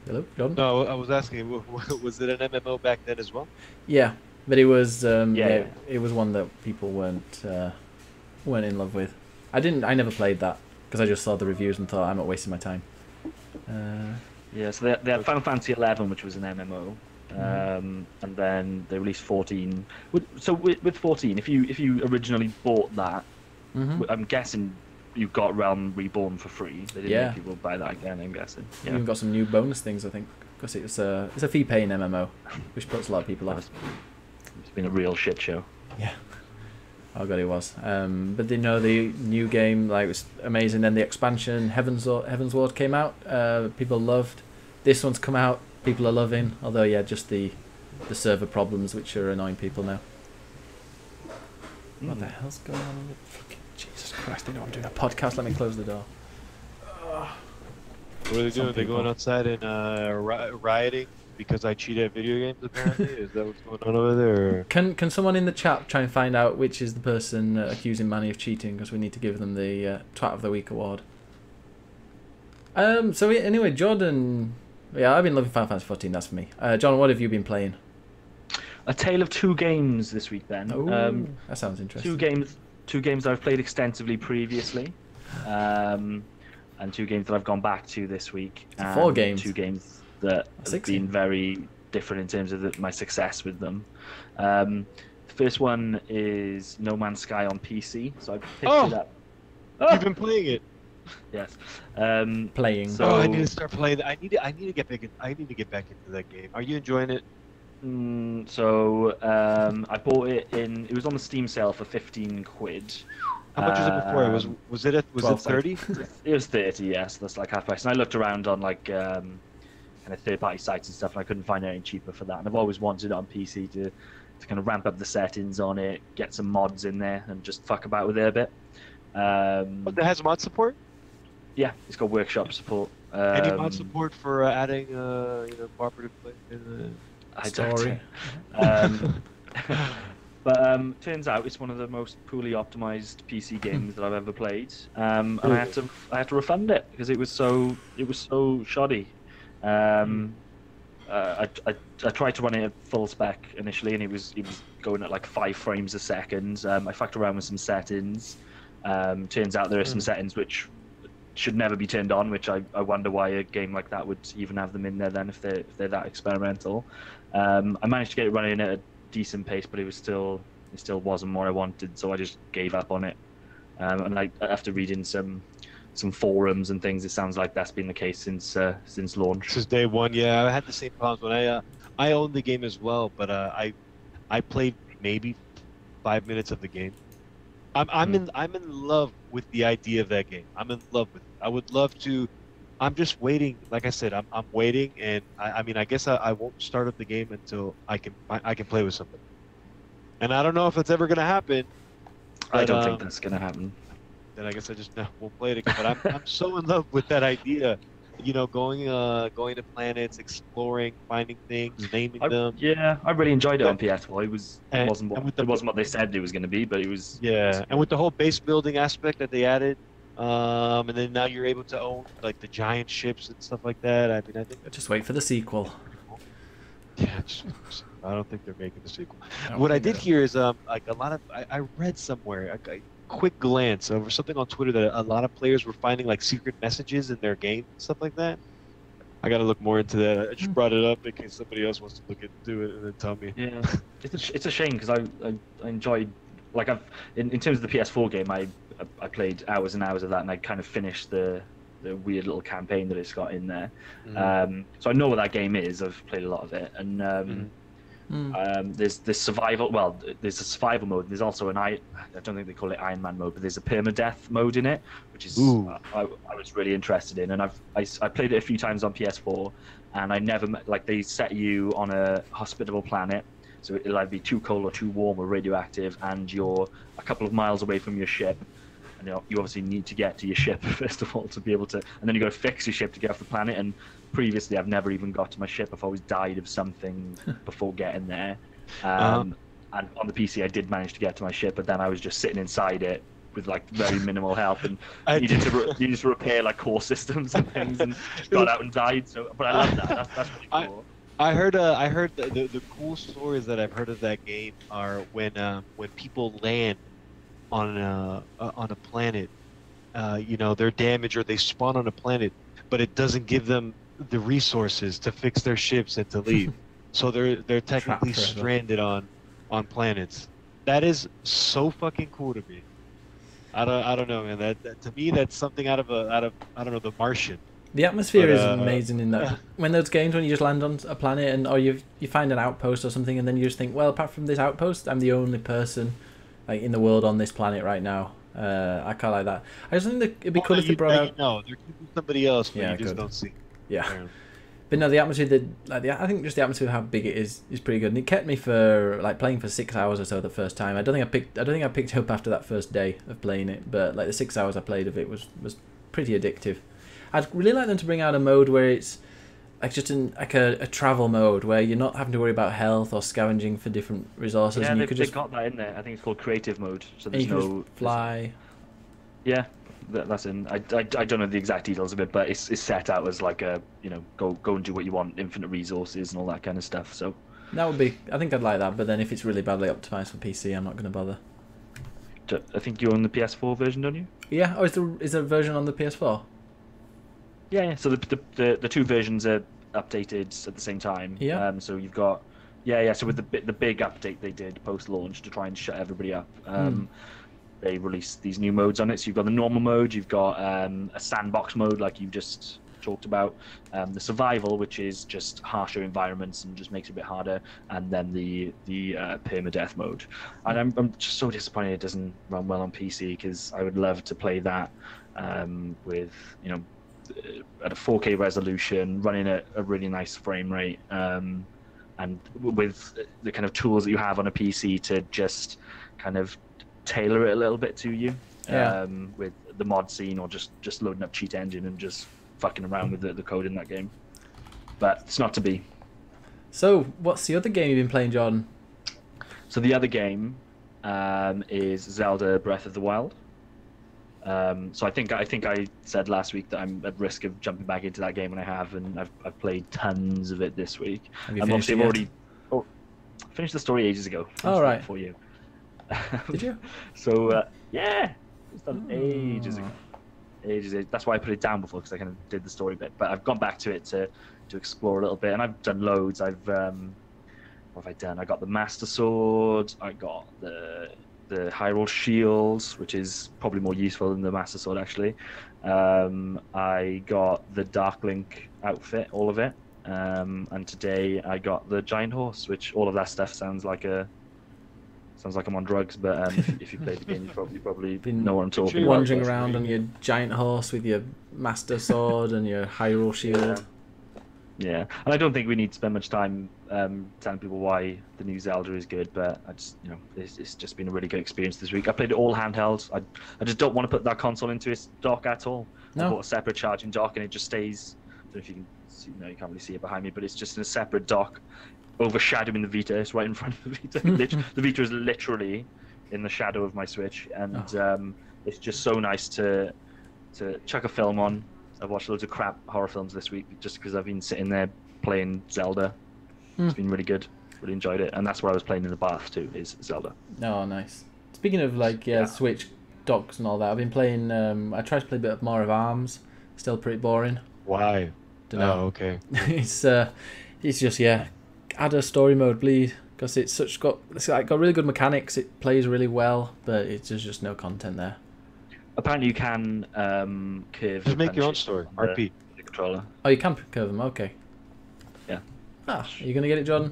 Hello, John? No, I was asking, was it an MMO back then as well? Yeah, but it was it was one that people weren't in love with. I never played that because I just saw the reviews and thought I'm not wasting my time. So they had Final Fantasy 11, which was an MMO, and then they released 14. So with 14, if you originally bought that, I'm guessing you got Realm Reborn for free. They didn't make people buy that again, I'm guessing. Yeah. You've got some new bonus things, I think, because it's a fee-paying MMO, which puts a lot of people off. It's been a real shit show. Yeah. Oh god, it was. But the new game was amazing. Then the expansion Heavensward came out. People loved. This one's come out. People are loving. Although just the server problems, which are annoying people now. What the hell's going on with fucking Jesus Christ? They know I'm doing a podcast. Let me close the door. What are they doing? They're going outside and rioting because I cheat at video games, apparently? Is that what's going on over there? Or? Can someone in the chat try and find out which is the person accusing Manny of cheating, because we need to give them the Twat of the Week award. Anyway, Jordan... Yeah, I've been loving Final Fantasy 14, that's for me. John, what have you been playing? A tale of 2 games this week, then. Ooh, that sounds interesting. Two games I've played extensively previously, and 2 games that I've gone back to this week. 4 games. 2 games that have been very different in terms of my success with them. The first one is No Man's Sky on PC, so I picked it up. You've been playing it. Yes. Playing. So I need to start playing. I need to get back. I need to get back into that game. Are you enjoying it? I bought it It was on the Steam sale for 15 quid. How much was it before? Was it 30? It was 30. Yes, that's like half price. And I looked around on kind of third-party sites and stuff, and I couldn't find anything cheaper for that. And I've always wanted it on PC to kind of ramp up the settings on it, get some mods in there, and just fuck about with it a bit. It has mod support? Yeah, it's got workshop support. Any mod support for adding, cooperative play in the story? But turns out it's one of the most poorly optimized PC games that I've ever played, and I had to refund it because it was so shoddy. I tried to run it at full spec initially, and it was going at like 5 frames a second. I fucked around with some settings. Turns out there are some settings which should never be turned on, which I wonder why a game like that would even have them in there then if they're that experimental. I managed to get it running at a decent pace, but it still wasn't what I wanted, so I just gave up on it. And after reading some forums and things, it sounds like that's been the case since launch. Since day one, yeah. I had the same problems when I owned the game as well, but I played maybe 5 minutes of the game. I'm in love with the idea of that game. I'm in love with it. I would love to. I'm just waiting. Like I said, I'm waiting, and I mean, I guess I won't start up the game until I can play with somebody. And I don't know if that's ever gonna happen. I don't think that's gonna happen. Then I guess I just won't play it again. But I'm so in love with that idea. You know, going to planets, exploring, finding things, naming them. Yeah, I really enjoyed it on PS4. It wasn't what they said it was going to be, but it was. Yeah, and with the whole base building aspect that they added, and then now you're able to own like the giant ships and stuff like that. I mean, I think Just wait for the sequel. yeah, I don't think they're making the sequel. What I did hear is like a lot of I read somewhere a quick glance over something on Twitter that a lot of players were finding like secret messages in their game and stuff like that. I got to look more into that. I just brought it up in case somebody else wants to look into it and then tell me. Yeah, it's a shame because I enjoyed like in terms of the PS4 game I played hours and hours of that, and I kind of finished the weird little campaign that it's got in there. So I know what that game is. I've played a lot of it, and there's this survival. Well, there's a survival mode. There's also I don't think they call it Iron Man mode, but there's a permadeath mode in it, which is I was really interested in, and I played it a few times on PS4, and I never like they set you on a hospitable planet, so it'll either be too cold or too warm or radioactive, and you're a couple of miles away from your ship. And you obviously need to get to your ship first of all to be able to, and then you got to fix your ship to get off the planet. And previously, I've never even got to my ship. I've always died of something before getting there. And on the PC, I did manage to get to my ship, but then I was just sitting inside it with like very minimal help, and needed to repair like core systems and things, and got out and died. So, but I love that. That's really cool. I heard the cool stories that I've heard of that game are when people land on a planet, you know, they're damaged or they spawn on a planet, but it doesn't give them the resources to fix their ships and to leave. So they're technically stranded on planets. That is so fucking cool to me. I don't know, man. That to me that's something out of I don't know, The Martian. The atmosphere is amazing in that. When those games, when you just land on a planet or you find an outpost or something, and then you just think, well, apart from this outpost, I'm the only person like in the world on this planet right now. I can't like that. I just think that it'd be cool if they brought out. No, they're keeping somebody else, but Yeah, you just good. don't see. Yeah. Apparently. But no, the atmosphere, I think just the atmosphere, how big it is pretty good, and it kept me for like playing for 6 hours or so the first time. I don't think I picked it up after that first day of playing it, but like the 6 hours I played of it was pretty addictive. I'd really like them to bring out a mode where it's like just a travel mode where you're not having to worry about health or scavenging for different resources. Yeah, and you they could just got that in there. I think it's called creative mode. So there's you can no just fly. Yeah, that's in. I don't know the exact details of it, but it's set out as like a, you know, go and do what you want, infinite resources and all that kind of stuff. So That would be. I think I'd like that, but then if it's really badly optimized for PC, I'm not going to bother. I think you own the PS4 version, don't you? Yeah. Oh, is there a version on the PS4? Yeah. So the two versions are updated at the same time. Yeah. So you've got. Yeah. So with the big update they did post launch to try and shut everybody up. They released these new modes on it. So you've got the normal mode, you've got a sandbox mode like you just talked about, the survival, which is just harsher environments and just makes it a bit harder, and then the permadeath mode. And I'm just so disappointed it doesn't run well on PC, because I would love to play that with, you know, at a 4K resolution, running at a really nice frame rate, and with the kind of tools that you have on a PC to just kind of tailor it a little bit to you, with the mod scene, or just loading up Cheat Engine and just fucking around with the code in that game. But it's not to be. So, what's the other game you've been playing, Jordan? So the other game is Zelda Breath of the Wild. So I think I said last week that I'm at risk of jumping back into that game, and I have, and I've played tons of it this week. Have you finished it I've yet? already finished the story ages ago. Oh, right. For you. Did you? So yeah, it's done ages ago. Ages. That's why I put it down before, because I kind of did the story bit. But I've gone back to it to explore a little bit, and I've done loads. What have I done? I got the Master Sword. I got the Hyrule Shields, which is probably more useful than the Master Sword actually. I got the Dark Link outfit, all of it. And today I got the Giant Horse, which all of that stuff sounds like I'm on drugs, but if you played the game, you probably Been know what I'm talking about. Wandering around on your giant horse with your Master Sword and your Hyrule Shield. Yeah, and I don't think we need to spend much time telling people why the new Zelda is good, but I just, it's just been a really good experience this week. I played it all handheld. I just don't want to put that console into its dock at all. No. I bought a separate charging dock, and it just stays. I don't know if you can see, you can't really see it behind me, but it's just in a separate dock, overshadowing the Vita. It's right in front of the Vita. The Vita is literally in the shadow of my Switch, and it's just so nice to chuck a film on. I've watched loads of crap horror films this week just because I've been sitting there playing Zelda. It's been really good. Really enjoyed it, and that's what I was playing in the bath too. Is Zelda. Oh, nice. Speaking of Switch docks and all that, I've been playing. I tried to play a bit more of ARMS. Still pretty boring. Why? Dunno. Oh, okay. It's just add a story mode, please, because it's got really good mechanics. It plays really well, but there's just no content there. Apparently, you can curve. Just make your own punches story. on RP. the controller. Oh, you can curve them. Okay. Yeah. Are you gonna get it, Jordan?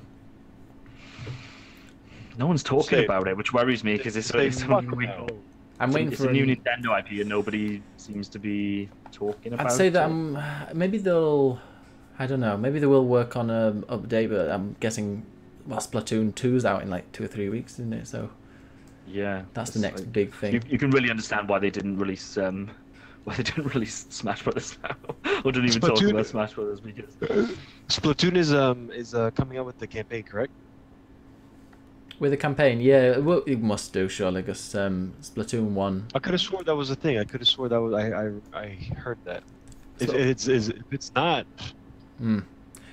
No one's talking Say- about it, which worries me because it's Say fuck something no. I'm waiting it's for a new Nintendo IP, and nobody seems to be talking about it. I'd say that maybe they'll. I don't know. Maybe they will work on an update, but I'm guessing. Well, Splatoon 2's out in like 2 or 3 weeks, isn't it? So Yeah, that's the it's next like- big thing. You can really understand why they didn't release Smash Brothers now, or didn't even talk Splatoon- about Smash Brothers because Splatoon is coming out with the campaign, correct? With a campaign, yeah, well, it must do surely, because Splatoon 1. I could have swore that was a thing. I could have swore that was I heard that. So- If it's not,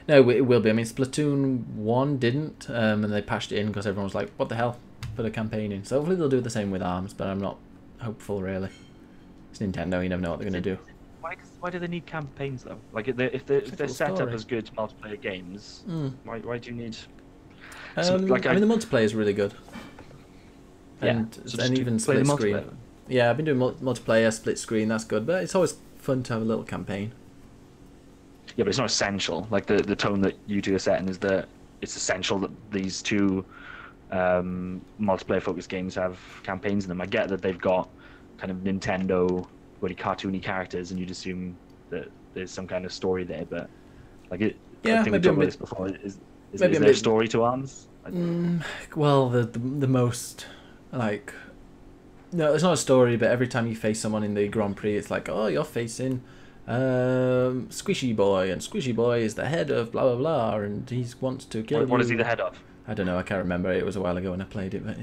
No, it will be. I mean, Splatoon 1 didn't, and they patched it in because everyone was like, what the hell? Put a campaign in. So hopefully they'll do the same with ARMS, but I'm not hopeful, really. It's Nintendo, you never know what they're going to do. why do they need campaigns though? Like if they're Little set up story. as good multiplayer games, why do you need? I So, like, mean, the multiplayer is really good. Yeah, And, so just and to even play the split screen. multiplayer. Yeah, I've been doing multiplayer, split screen, that's good, but it's always fun to have a little campaign. Yeah, but it's not essential. Like the tone that you two are setting is that it's essential that these two multiplayer focused games have campaigns in them. I get that they've got kind of Nintendo really cartoony characters, and you'd assume that there's some kind of story there, but like it. Yeah, I think we maybe a talked about bit- this before. Is maybe a there a bit- story to ARMS? Well, the most, like... No, it's not a story, but every time you face someone in the Grand Prix, it's like, oh, you're facing Squishy Boy, and Squishy Boy is the head of blah, blah, blah, and he wants to kill you. What is he the head of? I don't know, I can't remember. It was a while ago when I played it, but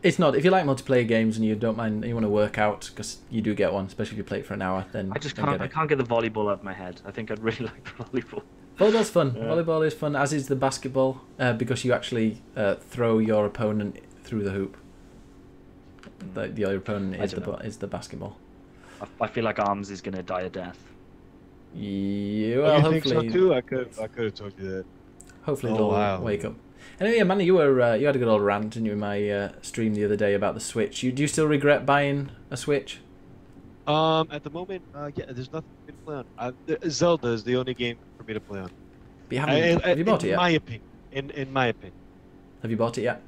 it's not. If you like multiplayer games and you don't mind, you want to work out, because you do get one, especially if you play it for an hour, then I just then can't. get I it. can't get the volleyball out of my head. I think I'd really like the volleyball. Volleyball's fun. Yeah. Volleyball is fun, as is the basketball, because you actually throw your opponent through the hoop. The other opponent I is don't know. is the basketball. I feel like ARMS is going to die a death. Yeah, well, you think so hopefully, too? I could have told you that. hopefully Oh, they'll wow. wake up. Anyway, yeah, Manny, you had a good old rant in my stream the other day about the Switch. Do you still regret buying a Switch? At the moment, yeah, there's nothing for me to play on. Zelda is the only game for me to play on. But you haven't. Have you bought it in yet? my opinion. In my opinion. Have you bought it yet?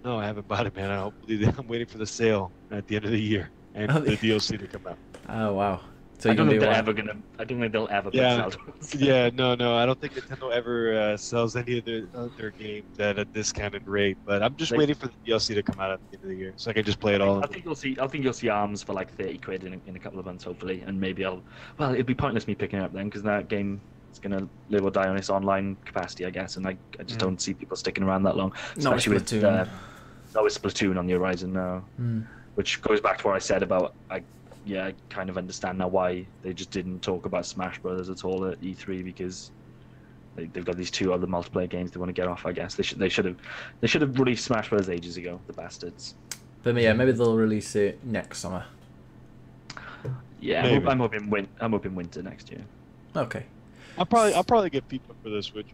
No, I haven't bought it, man. I'm waiting for the sale at the end of the year and Oh, the DLC to come out. Oh wow! So I you're don't gonna think do they're what? ever gonna. I don't think they'll ever Yeah. put Zelda. Yeah, no, I don't think Nintendo ever sells any of their games at a discounted rate. But I'm just They- waiting for the DLC to come out at the end of the year, so I can just play it all. I think you'll see ARMS for like 30 quid in a couple of months, hopefully, and maybe Well, it'd be pointless me picking it up then because that game is gonna live or die on its online capacity, I guess, and I just don't see people sticking around that long. Not with Especially with Splatoon. not with Splatoon on the horizon now. Hmm. which goes back to what I said about I kind of understand now why they just didn't talk about Smash Brothers at all at E3, because they've got these 2 other multiplayer games they want to get off. I guess they should have released Smash Brothers ages ago, the bastards. But yeah, maybe they'll release it next summer. Yeah, Maybe. I'm hoping winter next year. Okay. I'll probably get FIFA for the Switch.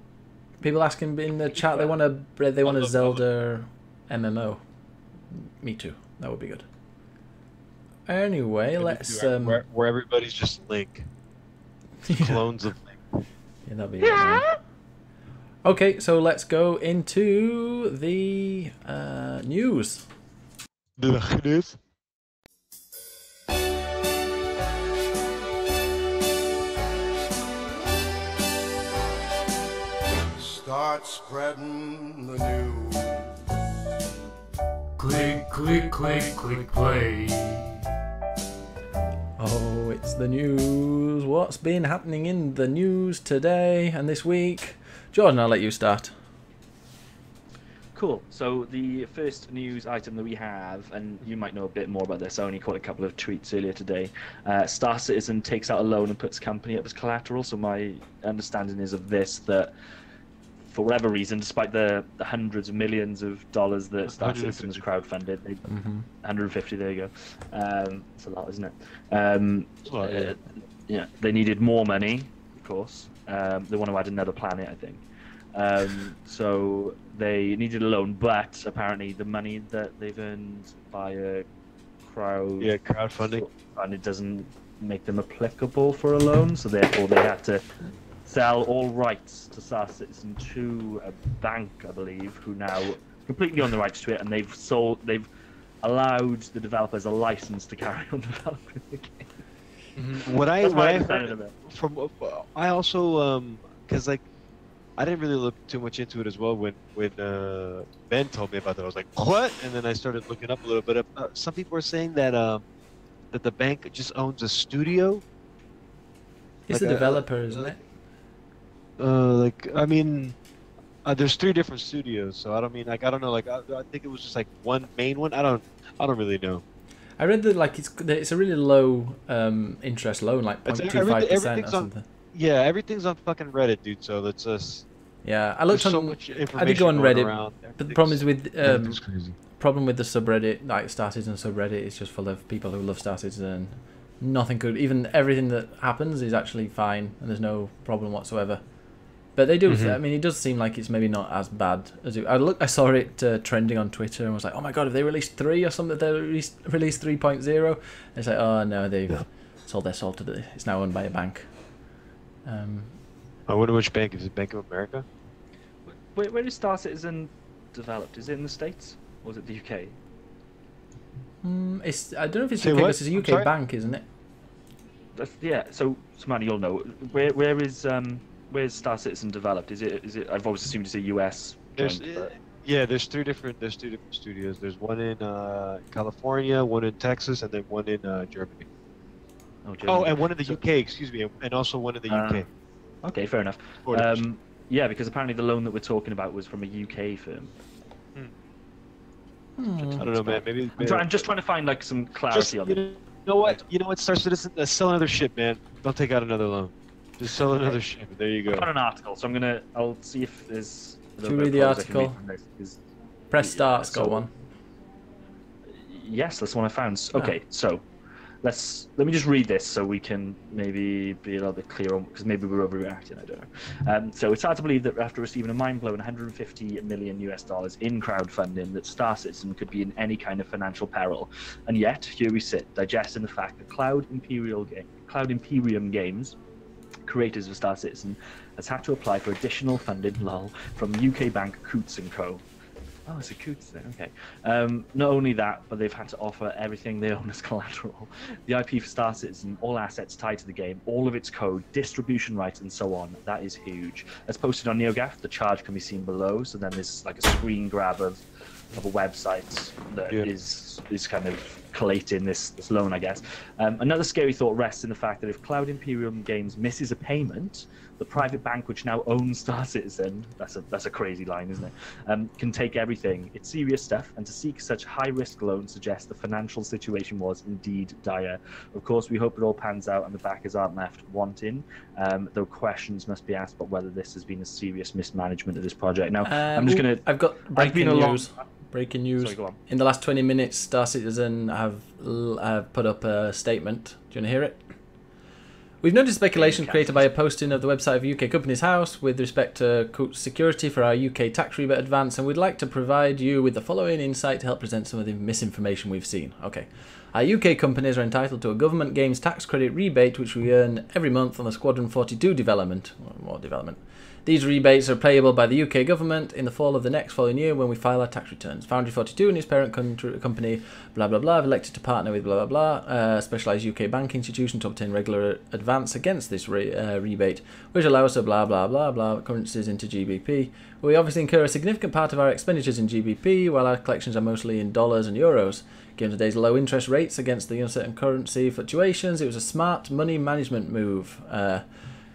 People asking in the chat they want a Zelda MMO. Me too. That would be good. Anyway, let's where everybody's just Link, clones of Link. Yeah, that'd be it. Okay, so let's go into the news. The news. Start spreading the news. Click, click, click, click, play. Oh, it's the news. What's been happening in the news today and this week? Jordan, I'll let you start. Cool. So the first news item that we have, and you might know a bit more about this, I only caught a couple of tweets earlier today. Star Citizen takes out a loan and puts company up as collateral. So my understanding is of this that, for whatever reason, despite the hundreds of millions of dollars that Star Citizen has crowdfunded, 150, there you go. It's a lot, isn't it? Yeah, they needed more money, of course. They want to add another planet, I think. So they needed a loan, but apparently the money that they've earned via crowdfunding, and it doesn't make them applicable for a loan. So therefore, they had to sell all rights to Star Citizen to a bank, I believe, who now completely own the rights to it, and they've allowed the developers a license to carry on developing the game. What I heard from I also because like I didn't really look too much into it as well when Ben told me about that. I was like, what? And then I started looking up a little bit. Some people are saying that that the bank just owns a studio. It's Like the developer, isn't it? I mean, there's 3 different studios, so I don't know. Like, I think it was just like one main one. I don't really know. I read that like it's a really low interest loan, like 0.25% or something. Yeah, everything's on fucking Reddit, dude. So that's just. Yeah, I looked so on. much I did go on information going Reddit, around. but the problem is with Everything's crazy. problem with the subreddit, like Star Citizen subreddit, is just full of people who love Star Citizen. Nothing could, even everything that happens is actually fine, and there's no problem whatsoever. But they do. I mean, it does seem like it's maybe not as bad as it. I saw it trending on Twitter and was like, "Oh my god, have they released 3 or something? They released 3.0." And it's like, "Oh no, they've sold their soul to the. It's now owned by a bank." I wonder which bank. Is it Bank of America? Where is Star Citizen developed? Is it in the States or is it the UK? I don't know if it's Say UK, what? but it's a I'm UK sorry? bank, isn't it? Yeah. So Samantha, you'll know. Where's Star Citizen developed? Is it? I've always assumed it's a US. There's joint, but- there's 2 different studios. There's one in California, one in Texas, and then one in Germany. Oh, and one in the UK. Excuse me, and also one in the UK. Okay, fair enough. 40%. Yeah, because apparently the loan that we're talking about was from a UK firm. I don't know, man. Maybe I'm just trying to find like some clarity on it. You know what? Star Citizen, sell another ship, man. Don't take out another loan. Just sell another ship. There you I go. found an article, so I'll see if there's. a little Should we bit read of the prose I can article? from this, 'cause- Press start's got so- one. Yes, that's the one I found. Okay, so let me just read this so we can maybe be a little bit clearer, because maybe we're overreacting. I don't know. So it's hard to believe that after receiving a mind-blowing $150 million in crowdfunding, that Star Citizen could be in any kind of financial peril, and yet here we sit, digesting the fact that Cloud Imperium Games, creators of Star Citizen, has had to apply for additional funding, from UK bank Coots & Co. Oh, it's a Coots there, okay. Not only that, but they've had to offer everything they own as collateral. The IP for Star Citizen, all assets tied to the game, all of its code, distribution rights, and so on. That is huge. As posted on NeoGAF, the charge can be seen below, so then there's like a screen grab of a website that is kind of collating this loan, I guess. Another scary thought rests in the fact that if Cloud Imperium Games misses a payment, the private bank which now owns Star Citizen, that's a crazy line, isn't it, can take everything. It's serious stuff, and to seek such high-risk loans suggests the financial situation was indeed dire. Of course, we hope it all pans out and the backers aren't left wanting, though questions must be asked about whether this has been a serious mismanagement of this project. Now, I'm just going to... I've got breaking news. Breaking news. Sorry, go on. In the last 20 minutes, Star Citizen have put up a statement. Do you want to hear it? We've noticed speculation created by a posting of the website of a UK Companies House with respect to security for our UK tax rebate advance, and we'd like to provide you with the following insight to help present some of the misinformation we've seen. Okay. Our UK companies are entitled to a government games tax credit rebate which we earn every month on the Squadron 42 development. Or more development. These rebates are payable by the UK government in the fall of the next following year when we file our tax returns. Foundry 42 and its parent company, blah blah blah, have elected to partner with blah blah blah, a specialised UK bank institution to obtain regular advance against this rebate, which allows us blah blah blah blah currencies into GBP. We obviously incur a significant part of our expenditures in GBP, while our collections are mostly in dollars and euros. Given today's low interest rates against the uncertain currency fluctuations, it was a smart money management move.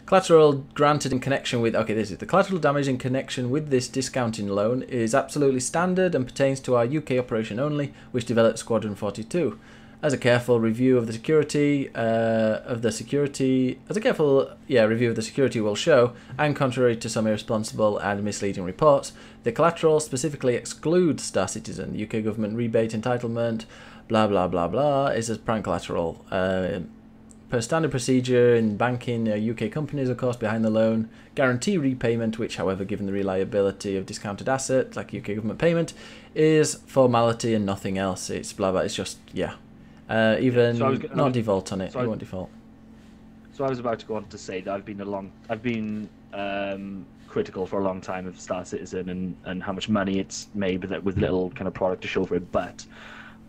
Collateral granted in connection with... Okay, this is the collateral damage in connection with this discounting loan is absolutely standard and pertains to our UK operation only, which developed Squadron 42. As a careful review of the security review of the security will show, and contrary to some irresponsible and misleading reports, the collateral specifically excludes Star Citizen. The UK government rebate entitlement, blah blah blah blah, is as prime collateral. Per standard procedure in banking, UK companies, of course, behind the loan guarantee repayment, which, however, given the reliability of discounted assets like UK government payment, is formality and nothing else. It's blah blah. It's just not default on it. You won't default. So I was about to go on to say that I've been critical for a long time of Star Citizen and how much money it's made with little kind of product to show for it, but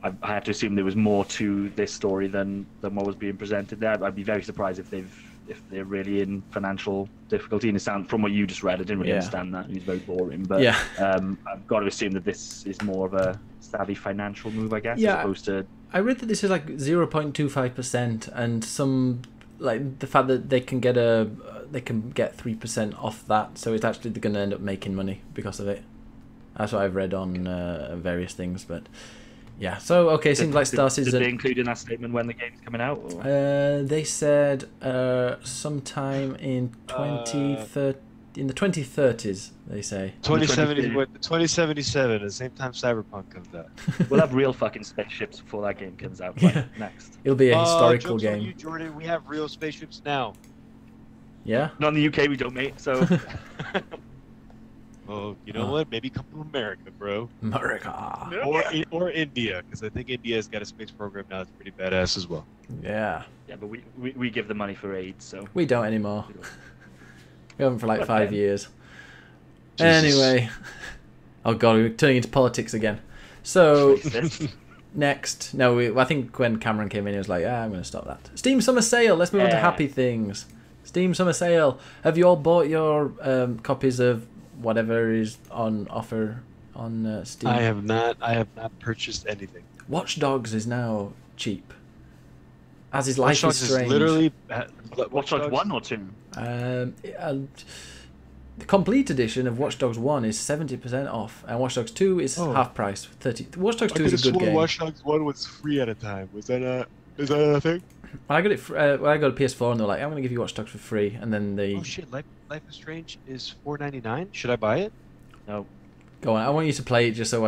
I have to assume there was more to this story than what was being presented there. I'd be very surprised if they're really in financial difficulty. And it sounds, from what you just read, I didn't really understand that. It was very boring. But I've got to assume that this is more of a savvy financial move, I guess, as opposed to... I read that this is like 0.25%, and some like the fact that they can get 3% off that, so it's actually they're going to end up making money because of it. That's what I've read on various things, but. Yeah, so, okay, it seems like Star Citizen... Did they include in that statement when the game's coming out? Or? They said sometime in in the 2030s, they say. 2077, at the same time Cyberpunk comes out. We'll have real fucking spaceships before that game comes out. Like, next. It'll be a historical jokes game. On you, Jordan. We have real spaceships now. Yeah? Not in the UK, we don't, mate, so... Oh, you know what? Maybe come to America, bro. America. Or India, because I think India's got a space program now that's pretty badass as well. Yeah. Yeah, but we give the money for aid, so... We don't anymore. We haven't for like 5 years. Jesus. Anyway. Oh god, we're turning into politics again. So, next. No, I think when Cameron came in, he was like, I'm going to stop that. Steam Summer Sale. Let's move on to happy things. Steam Summer Sale. Have you all bought your copies of whatever is on offer on Steam? I have not purchased anything. Watch Dogs is now cheap. As is Life is Strange. Literally, Watch Dogs 1 or 2? The complete edition of Watch Dogs 1 is 70% off, and Watch Dogs 2 is half price. 30. Watch Dogs 2 is a good game. Watch Dogs 1 was free at a time. Is that a thing? When I got it, when I got a PS4, and they're like, "I'm going to give you Watch Dogs for free," and then they. Oh shit! Life is Strange is $4.99. Should I buy it? No. Go on. I want you to play it just so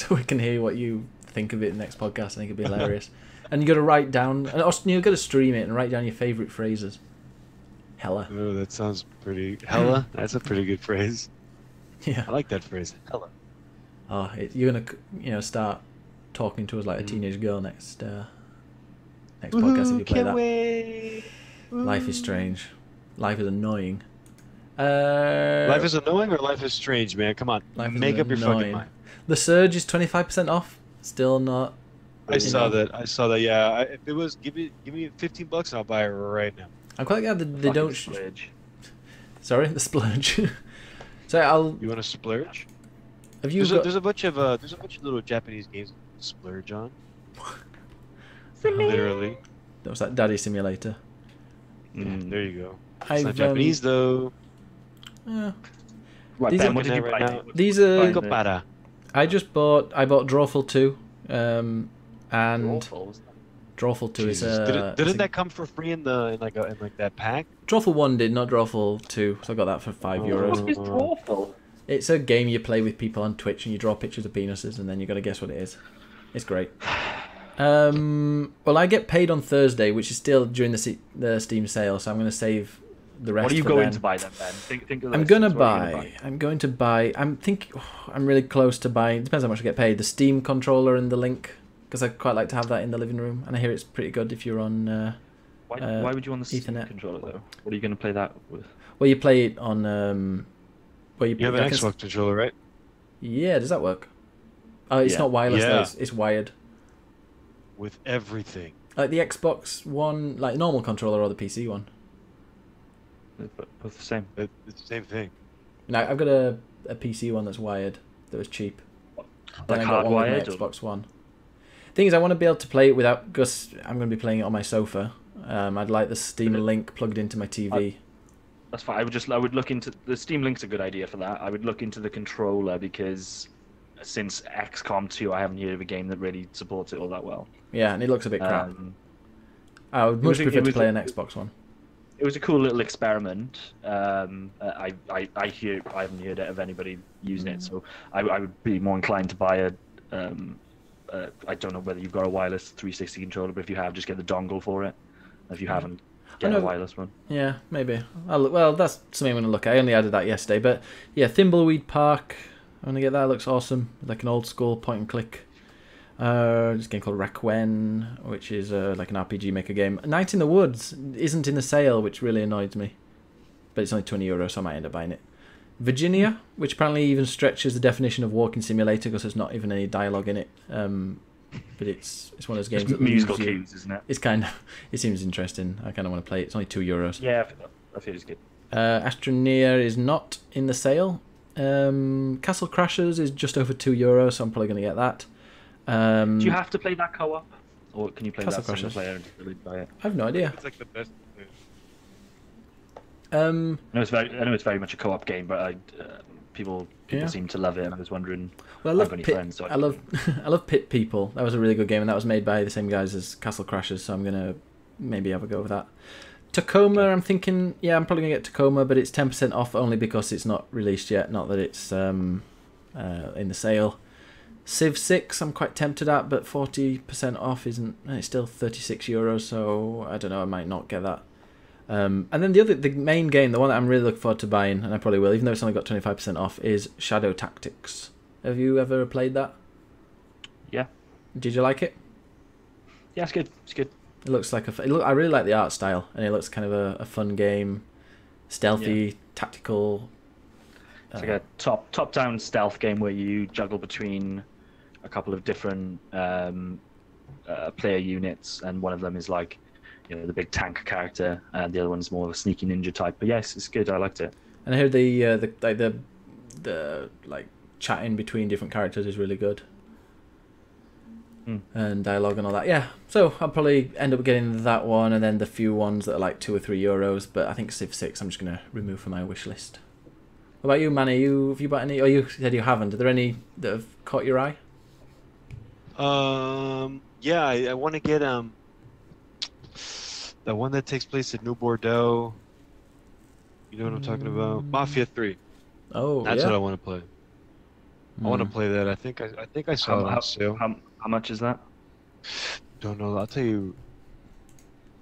we can hear what you think of it in the next podcast. I think it'd be hilarious. And you got to write down, and you got to stream it and write down your favorite phrases. Hella. Oh, that sounds pretty. Hella. That's a pretty good phrase. Yeah. I like that phrase. Hella. Oh, you're gonna start talking to us like a teenage girl next podcast if you play that. Wait. Life is strange. Life is annoying. Life is annoying or life is strange, man? Come on. Make up your fucking mind. The Surge is 25% off. Still not. I saw that. Yeah. If it was, give me $15 and I'll buy it right now. I'm quite glad that they don't. Splurge. Sorry, the splurge. So You want to splurge? Have you? There's a bunch of little Japanese games to splurge on. Literally. That was that Daddy Simulator. There you go. It's I've, not Japanese though. Yeah. Right, These Ben, are- what did you right buy? now. These are. Fine. Cinco para. I bought Drawful 2, and Awful. Drawful 2 is Jesus. a. Didn't that come for free in that pack? Drawful 1 did, not Drawful 2, so I got that for €5. What is awful? It's a game you play with people on Twitch, and you draw pictures of penises, and then you got to guess what it is. It's great. Well, I get paid on Thursday, which is still during the Steam sale, so I'm going to save the rest. What are you for going then. to buy then, Ben? Think of I'm this. gonna What are you buy. I'm really close to buying. Depends how much I get paid. The Steam controller and the Link, because I quite like to have that in the living room, and I hear it's pretty good if you're on. Why would you want the Steam Ethernet. controller though? What are you going to play that with? Well, you play it on. Well, You have an Xbox controller, right? Yeah, does that work? Oh, it's Yeah. not wireless. Yeah. Though. It's wired. With everything. Like the Xbox One, like normal controller, or the PC one. Both the same. It's the same thing. No, I've got a PC one that's wired. That was cheap. Then Like I got one with hardwired? my or- Xbox One. Thing is, I want to be able to play it without. Because I'm going to be playing it on my sofa. I'd like the Steam Link plugged into my TV. That's fine. I would look into the Steam Link's a good idea for that. I would look into the controller because since XCOM 2, I haven't heard of a game that really supports it all that well. Yeah, and it looks a bit crap. I would it much was a- prefer it to was play a- an Xbox One. It was a cool little experiment. I haven't heard of anybody using it, so I would be more inclined to buy a. I don't know whether you've got a wireless 360 controller, but if you have, just get the dongle for it. If you haven't, get a know- wireless one. Yeah, maybe. Well, that's something I'm going to look at. I only added that yesterday. But yeah, Thimbleweed Park. I'm going to get that. It looks awesome. Like an old school point and click. This game called Rakuen, which is like an RPG maker game. Night in the Woods isn't in the sale, which really annoys me. But it's only €20, so I might end up buying it. Virginia, which apparently even stretches the definition of walking simulator because there's not even any dialogue in it. But it's one of those games Just that musical moves you. cues, isn't it? It's kind of. It seems interesting. I kind of want to play it. It's only €2. Yeah, I feel it's good. Astroneer is not in the sale. Castle Crashers is just over €2, so I'm probably going to get that. Do you have to play that co-op, or can you play Castle that single Crashers. player and really buy it? I have no idea. It's like the best. I know it's very much a co-op game, but people Yeah. seem to love it, and I was wondering. Well, I I've love got any Pit. friends, so I love I love Pit People. That was a really good game, and that was made by the same guys as Castle Crashers. So I'm gonna maybe have a go with that. Tacoma, I'm thinking, yeah, I'm probably gonna get Tacoma, but it's 10% off only because it's not released yet. Not that it's in the sale. Civ 6, I'm quite tempted at, but 40% off isn't. It's still €36, so I don't know. I might not get that. And then the main game, the one that I'm really looking forward to buying, and I probably will, even though it's only got 25% off, is Shadow Tactics. Have you ever played that? Yeah. Did you like it? Yeah, it's good. It's good. It looks like I really like the art style, and it looks kind of a fun game, stealthy, tactical. It's like a top-down stealth game where you juggle between a couple of different player units, and one of them is like, the big tank character, and the other one's more of a sneaky ninja type. But yes, it's good. I liked it. And I heard the chatting between different characters is really good. And dialogue and all that. Yeah, so I'll probably end up getting that one, and then the few ones that are like €2 or €3. But I think Civ 6 I'm just gonna remove from my wish list. What about you, Manny? Have you bought any? Oh, you said you haven't. Are there any that have caught your eye? Yeah, I want to get the one that takes place at New Bordeaux. You know what I'm talking about? Mafia 3. Oh, That's yeah. what I want to play. I want to play that. I think I saw it on sale. How much is that? Don't know. I'll tell you.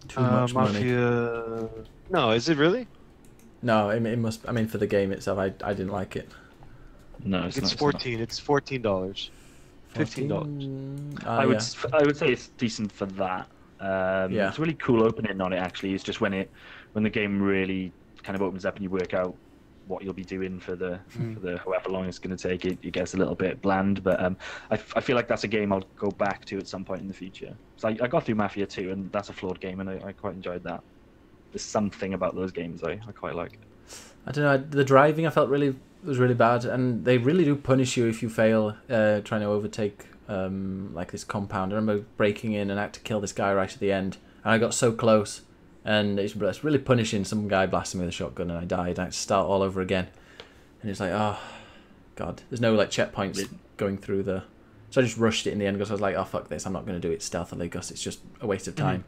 Too much money. Mafia. No, is it really? No, it must. I mean, for the game itself, I didn't like it. No, it's It's not. 14. It's $14. $15. I would say it's decent for that. Yeah. It's a really cool opening on it. Actually, it's just when the game really kind of opens up and you work out what you'll be doing for the however long it's going to take. It gets a little bit bland, but I feel like that's a game I'll go back to at some point in the future. So I got through Mafia 2, and that's a flawed game, and I quite enjoyed that. There's something about those games I quite like. I don't know. The driving I felt was really bad, and they really do punish you if you fail trying to overtake like this compound. I remember breaking in and I had to kill this guy right at the end, and I got so close, and it's really punishing. Some guy blasted me with a shotgun, and I died. I had to start all over again, and it's like, oh god, there's no like checkpoints going through the. So I just rushed it in the end because I was like, oh fuck this, I'm not going to do it stealthily because it's just a waste of time.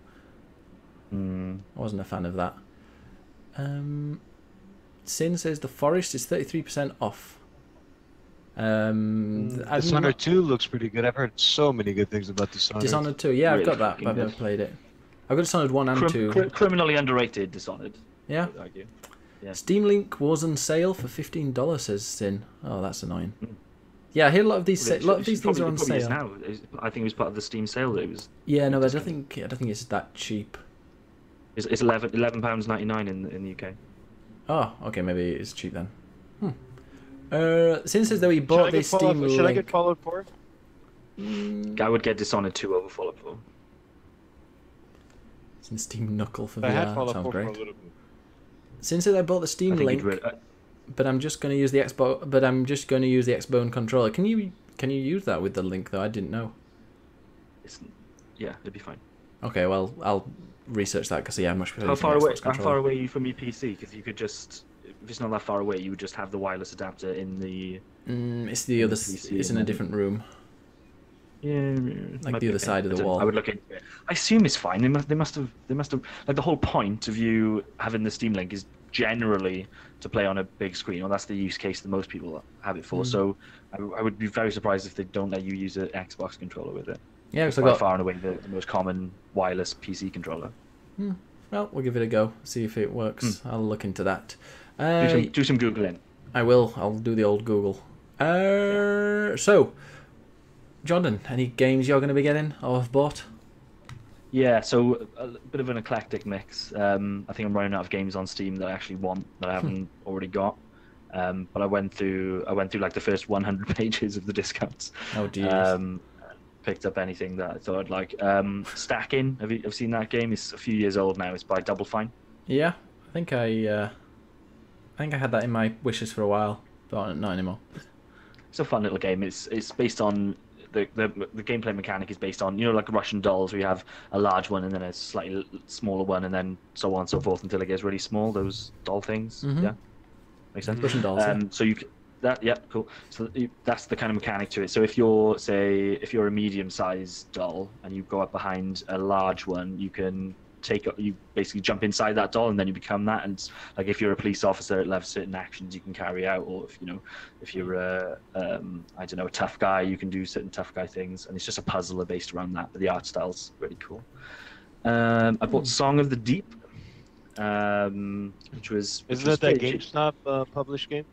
I wasn't a fan of that. Sin says The Forest is 33% off. Dishonored 2 looks pretty good. I've heard so many good things about Dishonored. Dishonored 2, yeah, I've Really got that, fucking but I've never good. played it. I've got Dishonored 1 and 2. Criminally underrated Dishonored. Yeah. I would argue. Yeah. Steam Link was on sale for $15, says Sin. Oh, that's annoying. Yeah, I hear a lot of these things are on Probably is sale. now. I think it was part of the Steam sale that it was. Yeah, no, but I don't think it's that cheap. It's £11.99 in the UK. Oh, okay, maybe it's cheap then. Sin says that we bought this Steam Link. Should I get Fallout 4? I would get Dishonored 2 over Fallout 4. It's in Steam Knuckle for I had VR. Fallout Sounds 4 for a great. little bit. Sin says I bought the Steam I think Link, you'd but I'm just going to use the Xbone controller. Can you use that with the Link though? I didn't know. Yeah, it'd be fine. Okay, well I'll research that because yeah, I much prefer How using far the away? Xbox How controller. far away are you from your PC? Because you could just, if it's not that far away, you would just have the wireless adapter in the. It's the other. PC It's in a and different room, Yeah, like might the be other okay. side of the I don't- wall. I would look into it. I assume it's fine. They must have like the whole point of you having the Steam Link is generally to play on a big screen, or that's the use case that most people have it for. So I would be very surprised if they don't let you use an Xbox controller with it. Yeah, It's because I by got. far and away the most common wireless PC controller. Well, we'll give it a go. See if it works. I'll look into that. Do some Googling. I will. I'll do the old Google. So, Jordan, any games you're going to be getting or have bought? Yeah, so a bit of an eclectic mix. I think I'm running out of games on Steam that I actually want that I haven't already got. But I went through like the first 100 pages of the discounts. Oh, dear. Picked up anything that I thought I'd like. Stacking, have you seen that game? It's a few years old now. It's by Double Fine. Yeah, I think I had that in my wishes for a while, but not anymore. It's a fun little game. It's based on the gameplay mechanic is based on, you know, like Russian dolls, where you have a large one and then a slightly smaller one, and then so on and so forth until it gets really small. Those doll things. Yeah, makes sense. Russian dolls. Yeah. So you cool. So that's the kind of mechanic to it. So if you're a medium-sized doll and you go up behind a large one, you basically jump inside that doll and then you become that. And it's like if you're a police officer, it'll have certain actions you can carry out, or if you're a a tough guy, you can do certain tough guy things. And it's just a puzzler based around that. But the art style's really cool. I bought Song of the Deep, which was Isn't that GameStop published game?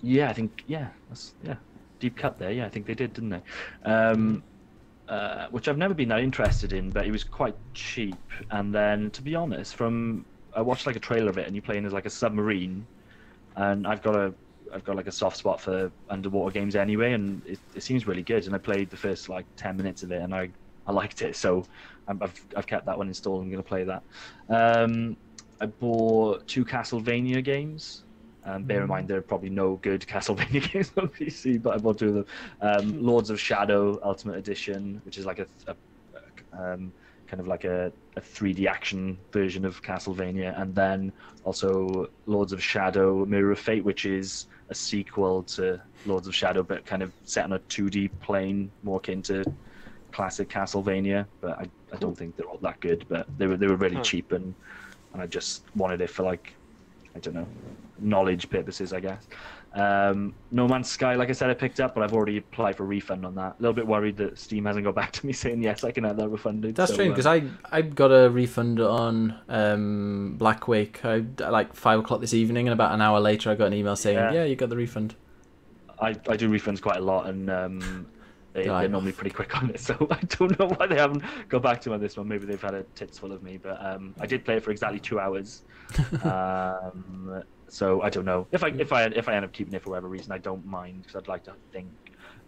Yeah, I think deep cut there. Yeah, I think they did, didn't they? Which I've never been that interested in, but it was quite cheap. And then, to be honest, I watched like a trailer of it, and you're playing as like a submarine, and I've got like a soft spot for underwater games anyway, and it seems really good. And I played the first like 10 minutes of it, and I liked it, so I've kept that one installed. I'm going to play that. I bought 2 Castlevania games. Bear in mind, there are probably no good Castlevania games on PC, but I bought 2 of them. Lords of Shadow Ultimate Edition, which is like a kind of like a 3D action version of Castlevania, and then also Lords of Shadow Mirror of Fate, which is a sequel to Lords of Shadow, but kind of set on a 2D plane, more akin to classic Castlevania. But I don't think they're all that good, but they were really cheap, and I just wanted it for like, I don't know, knowledge purposes, I guess. No Man's Sky, like I said, I picked up, but I've already applied for a refund on that. A little bit worried that Steam hasn't got back to me saying yes, I can have that refunded. That's strange because I got a refund on Black Wake at like 5 o'clock this evening, and about an hour later I got an email saying, yeah, you got the refund. I do refunds quite a lot, and they're normally pretty quick on it, so I don't know why they haven't got back to me on this one. Maybe they've had a tits full of me, but I did play it for exactly 2 hours. So I don't know if I end up keeping it for whatever reason. I don't mind, because I'd like to think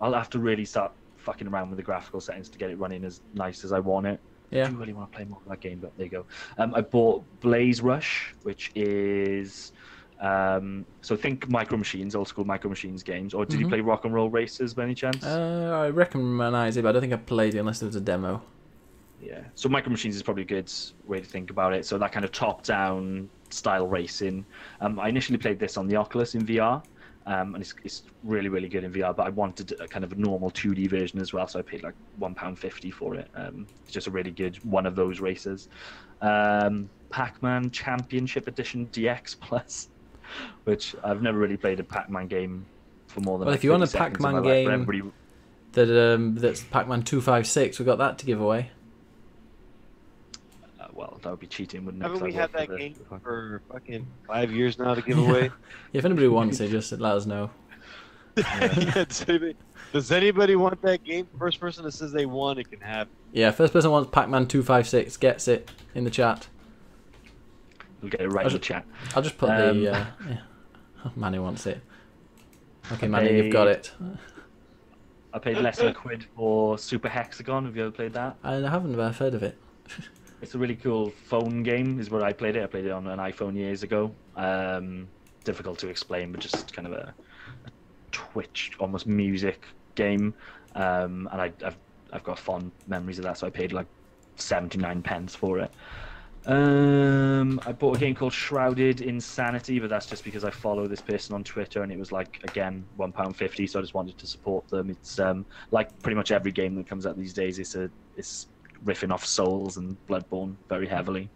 I'll have to really start fucking around with the graphical settings to get it running as nice as I want it. Yeah. I do really want to play more of that game, but there you go. I bought Blaze Rush, which is So think Micro Machines, old school Micro Machines games, or did you play Rock and Roll Racers by any chance? I recognize it, but I don't think I played it unless there was a demo. Yeah. So Micro Machines is probably a good way to think about it. So that kind of top-down style racing. I initially played this on the Oculus in VR, and it's really, really good in VR. But I wanted a kind of a normal 2D version as well, so I paid like £1.50 for it. It's just a really good one of those races. Pac-Man Championship Edition DX Plus, which I've never really played a Pac-Man game for more than. Well, like if you want a 30 seconds in Pac-Man my life, game everybody... that's Pac-Man 256, we got that to give away. Well, that would be cheating, wouldn't it? Haven't 'Cause we I had work that for game for fucking 5 years now to give away? Yeah, if anybody wants it, just let us know. Yeah, does anybody want that game? First person that says they want it can have it. Yeah, first person wants Pac-Man 256 gets it in the chat. We'll get it right in the chat. I'll just put the... yeah. Oh, Manny wants it. Okay, Manny, you've got it. I paid less than £1 for Super Hexagon. Have you ever played that? I haven't, but I've heard of it. It's a really cool phone game, is where I played it. I played it on an iPhone years ago. Difficult to explain, but just kind of a Twitch, almost music game. And I've got fond memories of that, so I paid like 79p for it. I bought a game called Shrouded Insanity, but that's just because I follow this person on Twitter, and it was like, again, £1.50, so I just wanted to support them. It's like pretty much every game that comes out these days, it's riffing off Souls and Bloodborne very heavily.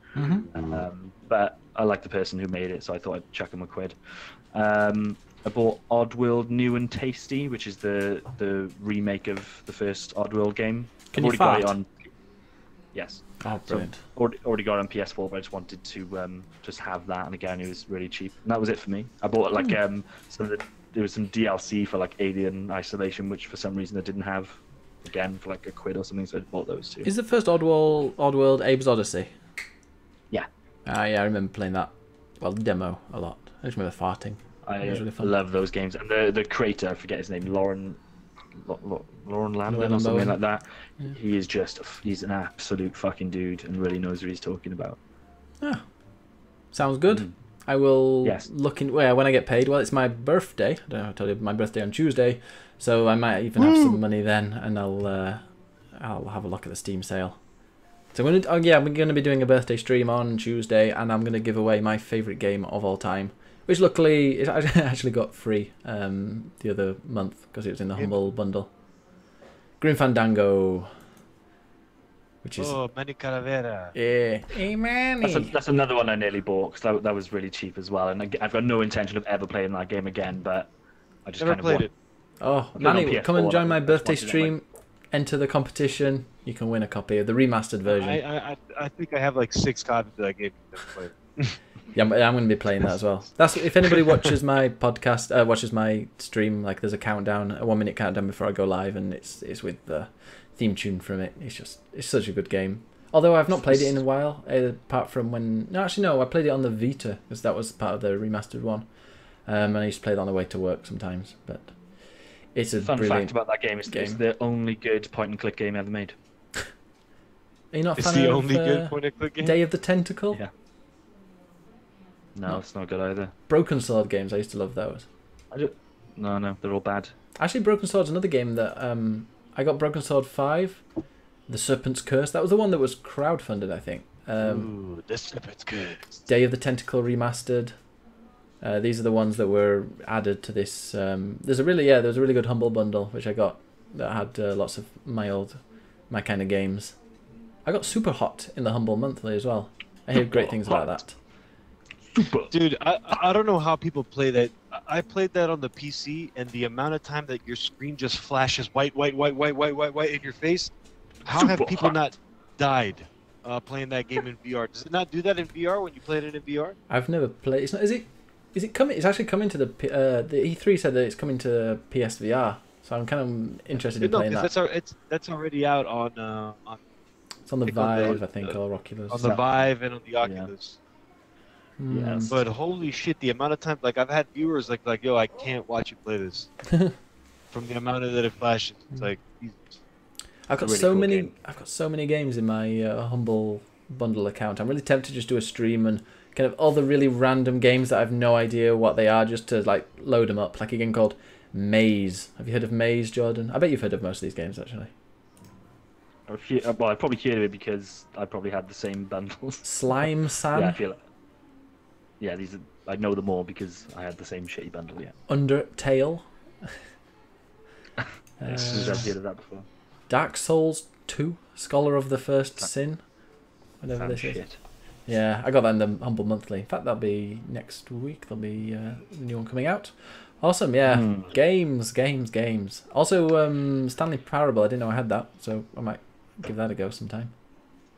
But I like the person who made it, so I thought I'd chuck him £1. I bought Oddworld New and Tasty, which is the remake of the first Oddworld game. Can I've you already got fart? it on. Yes. Oh, brilliant. So already got it on PS4, but I just wanted to just have that, and again, it was really cheap. And that was it for me. I bought like there was some DLC for like Alien Isolation, which for some reason I didn't have. Again, for like £1 or something, so I bought those two. Is the first Oddworld Abe's Odyssey? Yeah. Yeah, I remember playing that. Well, the demo a lot. I just remember farting. I It was really fun. love those games. And the creator, I forget his name, Lauren Landon or something Bowen. like that. Yeah. He is he's an absolute fucking dude and really knows what he's talking about. Ah, sounds good. I will Yes. look in. Well, when I get paid. Well, it's my birthday. I don't know. I told you my birthday on Tuesday, so I might even have some money then, and I'll have a look at the Steam sale. So we're gonna be doing a birthday stream on Tuesday, and I'm gonna give away my favorite game of all time, which luckily I actually got free the other month because it was in the Humble bundle. Grim Fandango, which is Manny Calavera. yeah, hey Manny. That's another one I nearly bought because that was really cheap as well. And I've got no intention of ever playing that game again, but I just Never kind of played want... it. Oh, played it on Manny, come and PS4, join my I just birthday wanted it on stream. Enter the competition. You can win a copy of the remastered version. I think I have like 6 copies of that game. Never played. Yeah, I'm going to be playing that as well. That's if anybody watches my podcast, watches my stream. Like, there's a countdown, a 1 minute countdown before I go live, and it's with the theme tune from it. It's such a good game. Although I've not played it in a while, apart from when I played it on the Vita because that was part of the remastered one. And I used to play it on the way to work sometimes. But it's a Fun brilliant fact about that game is it's the only good point-and-click game ever made. Are you not a It's fan the of only good point-and-click game. Day of the Tentacle? Yeah. No, it's not good either. Broken Sword games, I used to love those. No, they're all bad. Actually, Broken Sword's another game that I got. Broken Sword 5, The Serpent's Curse. That was the one that was crowdfunded, I think. Ooh, this it's good. Day of the Tentacle remastered. These are the ones that were added to this. There's a really good Humble bundle which I got that had lots of my kind of games. I got Super Hot in the Humble monthly as well. I hear great things about that. Dude, I don't know how people play that. I played that on the PC, and the amount of time that your screen just flashes white in your face. How have people not died playing that game in VR? Does it not do that in VR when you play it in VR? I've never played. It's not. Is it coming? It's actually coming to the E3 said that it's coming to PSVR. So I'm kind of interested in playing that. That's already out on. It's on the It's on the- Vive, I think, or Oculus. On the Vive and on the Oculus. Yes. But holy shit, the amount of time, like I've had viewers like, yo, I can't watch you play this. From the amount of that it flashes. It's like, Jesus. I've got really so cool many. game. I've got so many games in my Humble bundle account. I'm really tempted to just do a stream and kind of other really random games that I have no idea what they are, just to like load them up. Like a game called Maze. Have you heard of Maze, Jordan? I bet you've heard of most of these games actually. Well, I probably heard of it because I probably had the same bundles. Slime San. Yeah, I feel like. Yeah, these are. I know them all because I had the same shitty bundle. Yeah. Undertale. I've heard of that before. Dark Souls 2, Scholar of the First Sin. Whatever this is. Shit. Yeah, I got that in the Humble Monthly. In fact, that'll be next week. There'll be a new one coming out. Awesome, yeah. Games. Also, Stanley Parable, I didn't know I had that, so I might give that a go sometime.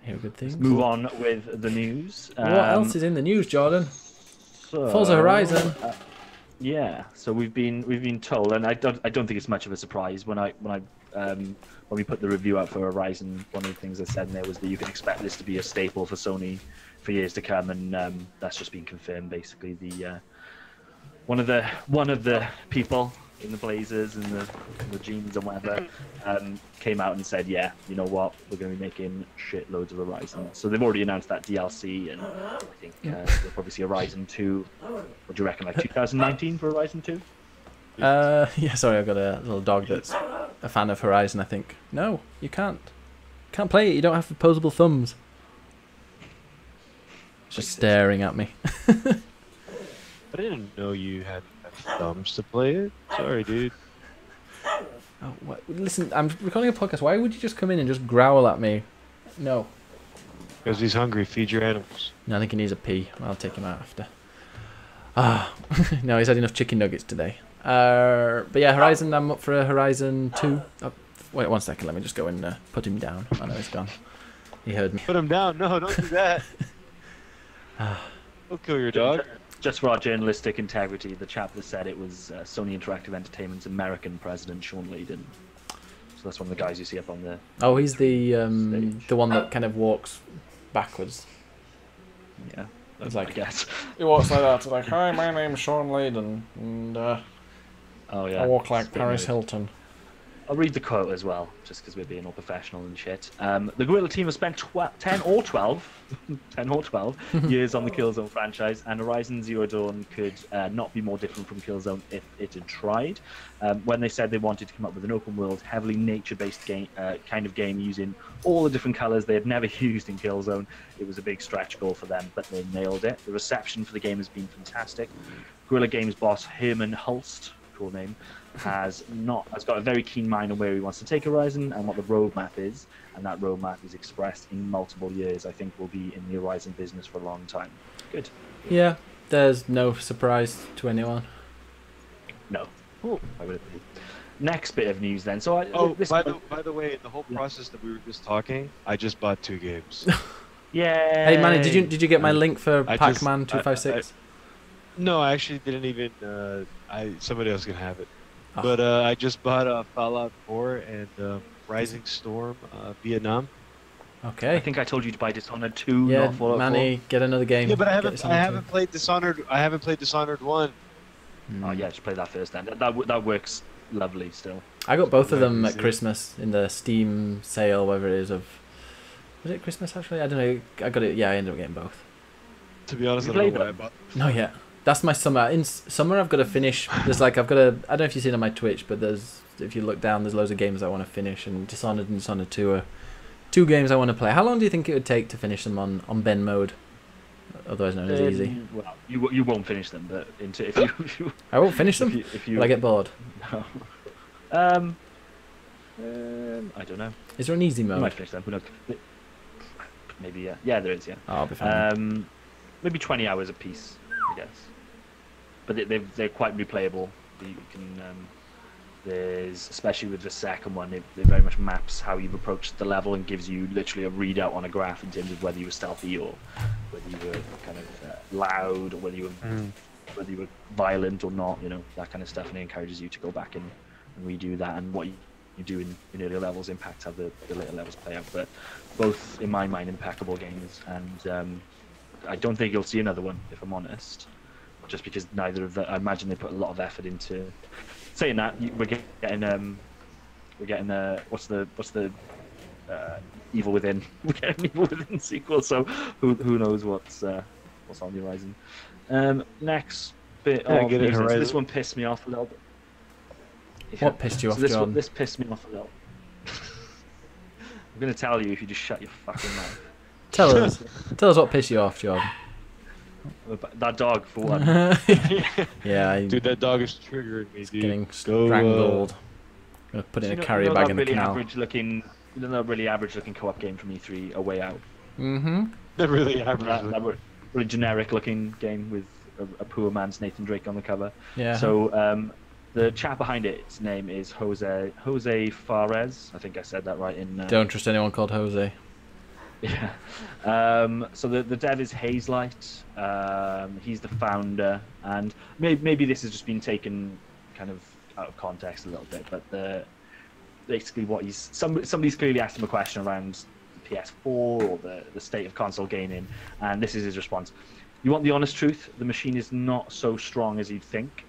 Hear good things. Move on with the news. What else is in the news, Jordan? So, Forza Horizon. Yeah, so we've been told, and I don't think it's much of a surprise when we put the review out for Horizon. One of the things I said in there was that you can expect this to be a staple for Sony for years to come, and that's just been confirmed. Basically, the one of the people in the Blazers and the jeans and whatever came out and said, yeah, you know what, we're going to be making shitloads of Horizon. So they've already announced that DLC, and I think we'll probably see Horizon 2. What do you reckon, like 2019 for Horizon 2? Yeah, sorry, I've got a little dog that's a fan of Horizon, I think. No, you can't play it, you don't have opposable thumbs. It's just staring at me. I didn't know you had thumbs to play it. Sorry, dude. Oh, what? Listen, I'm recording a podcast. Why would you just come in and just growl at me? No. Because he's hungry. Feed your animals. No, I think he needs a pee. I'll take him out after. No, he's had enough chicken nuggets today. But yeah, Horizon, I'm up for a Horizon 2. Oh, wait 1 second, let me just go and put him down. I know he's gone. He heard me. Put him down. No, don't do that. Don't kill your dog. Just for our journalistic integrity, the chap that said it was Sony Interactive Entertainment's American president, Sean Layden. So that's one of the guys you see up on the. Oh, he's the one that kind of walks backwards. Yeah, It's like, I guess. He walks like that. It's like, hi, my name's Sean Layden, and Oh yeah. I walk like It's a bit Paris weird. Hilton. I'll read the quote as well, just because we're being all professional and shit. The Guerrilla team has spent 10 or 12 years on the Killzone franchise, and Horizon Zero Dawn could not be more different from Killzone if it had tried. When they said they wanted to come up with an open world, heavily nature-based game, kind of game using all the different colors they had never used in Killzone, it was a big stretch goal for them, but they nailed it. The reception for the game has been fantastic. Guerrilla Games boss Herman Hulst, cool name, has got a very keen mind on where he wants to take Horizon and what the roadmap is, and that roadmap is expressed in multiple years. I think we'll be in the Horizon business for a long time. Good. Yeah, there's no surprise to anyone. No. Why would it be? Next bit of news then. So by the way, the whole process that we were just talking, I just bought 2 games. Yeah. Hey Manny, did you get my link for I Pac-Man 256? No, I actually didn't even. Somebody else can have it. Oh. But I just bought Fallout 4 and Rising Storm Vietnam. Okay. I think I told you to buy Dishonored 2, Yeah, not Fallout 4. Manny, get another game. Yeah, but I Get haven't. Dishonored I 2. haven't played Dishonored. I haven't played Dishonored 1. Oh yeah, just play that first then. That works lovely still. I got both of them Right, at easy. Christmas in the Steam sale, whatever it is. Was it Christmas actually? I don't know. I got it. Yeah, I ended up getting both. To be honest, I You don't know played what I them? bought. No, yeah. That's my summer. In summer, I've got to finish. There's like I don't know if you've seen on my Twitch, but if you look down, there's loads of games I want to finish, and Dishonored and Dishonored 2 are 2 games I want to play. How long do you think it would take to finish them on Ben mode, otherwise known as easy? Well, you won't finish them, but if you I won't finish them. if you Will I get bored? No. I don't know. Is there an easy I might mode? finish them. Who knows? Maybe yeah. Yeah, there is. Yeah. Oh, I'll be fine. Maybe 20 hours a piece, I guess. But they're quite replayable. You can there's, especially with the second one, it very much maps how you've approached the level and gives you literally a readout on a graph in terms of whether you were stealthy or whether you were kind of loud or whether you were violent or not. You know, that kind of stuff, and it encourages you to go back and redo that, and what you do in earlier levels impacts how the later levels play out. But both, in my mind, impeccable games, and I don't think you'll see another one, if I'm honest, just because neither of them. I imagine they put a lot of effort into. Saying that, we're getting what's the Evil Within? We're getting Evil Within sequel, so who knows what's what's on the horizon. Next bit Yeah, of get it, news. Horizon. This one pissed me off a little bit. What pissed you off, this John? This pissed me off a little. I'm gonna tell you if you just shut your fucking mouth. Tell us what pissed you off, John. That dog, for one. Yeah, Dude, that dog is triggering me, dude. getting Go, strangled. Gonna put it in a carrier bag in the canal. That really average-looking co-op game from E3, A Way Out. Mm-hmm. That really average. That really generic-looking game with a poor man's Nathan Drake on the cover. Yeah. So the chap behind its name is Jose Fares. I think I said that right. Don't trust anyone called Jose. Yeah. So the dev is Hazelight. He's the founder, and maybe this has just been taken kind of out of context a little bit, but basically what somebody's clearly asked him a question around the PS4 or the state of console gaming, and this is his response. You want the honest truth? The machine is not so strong as you'd think.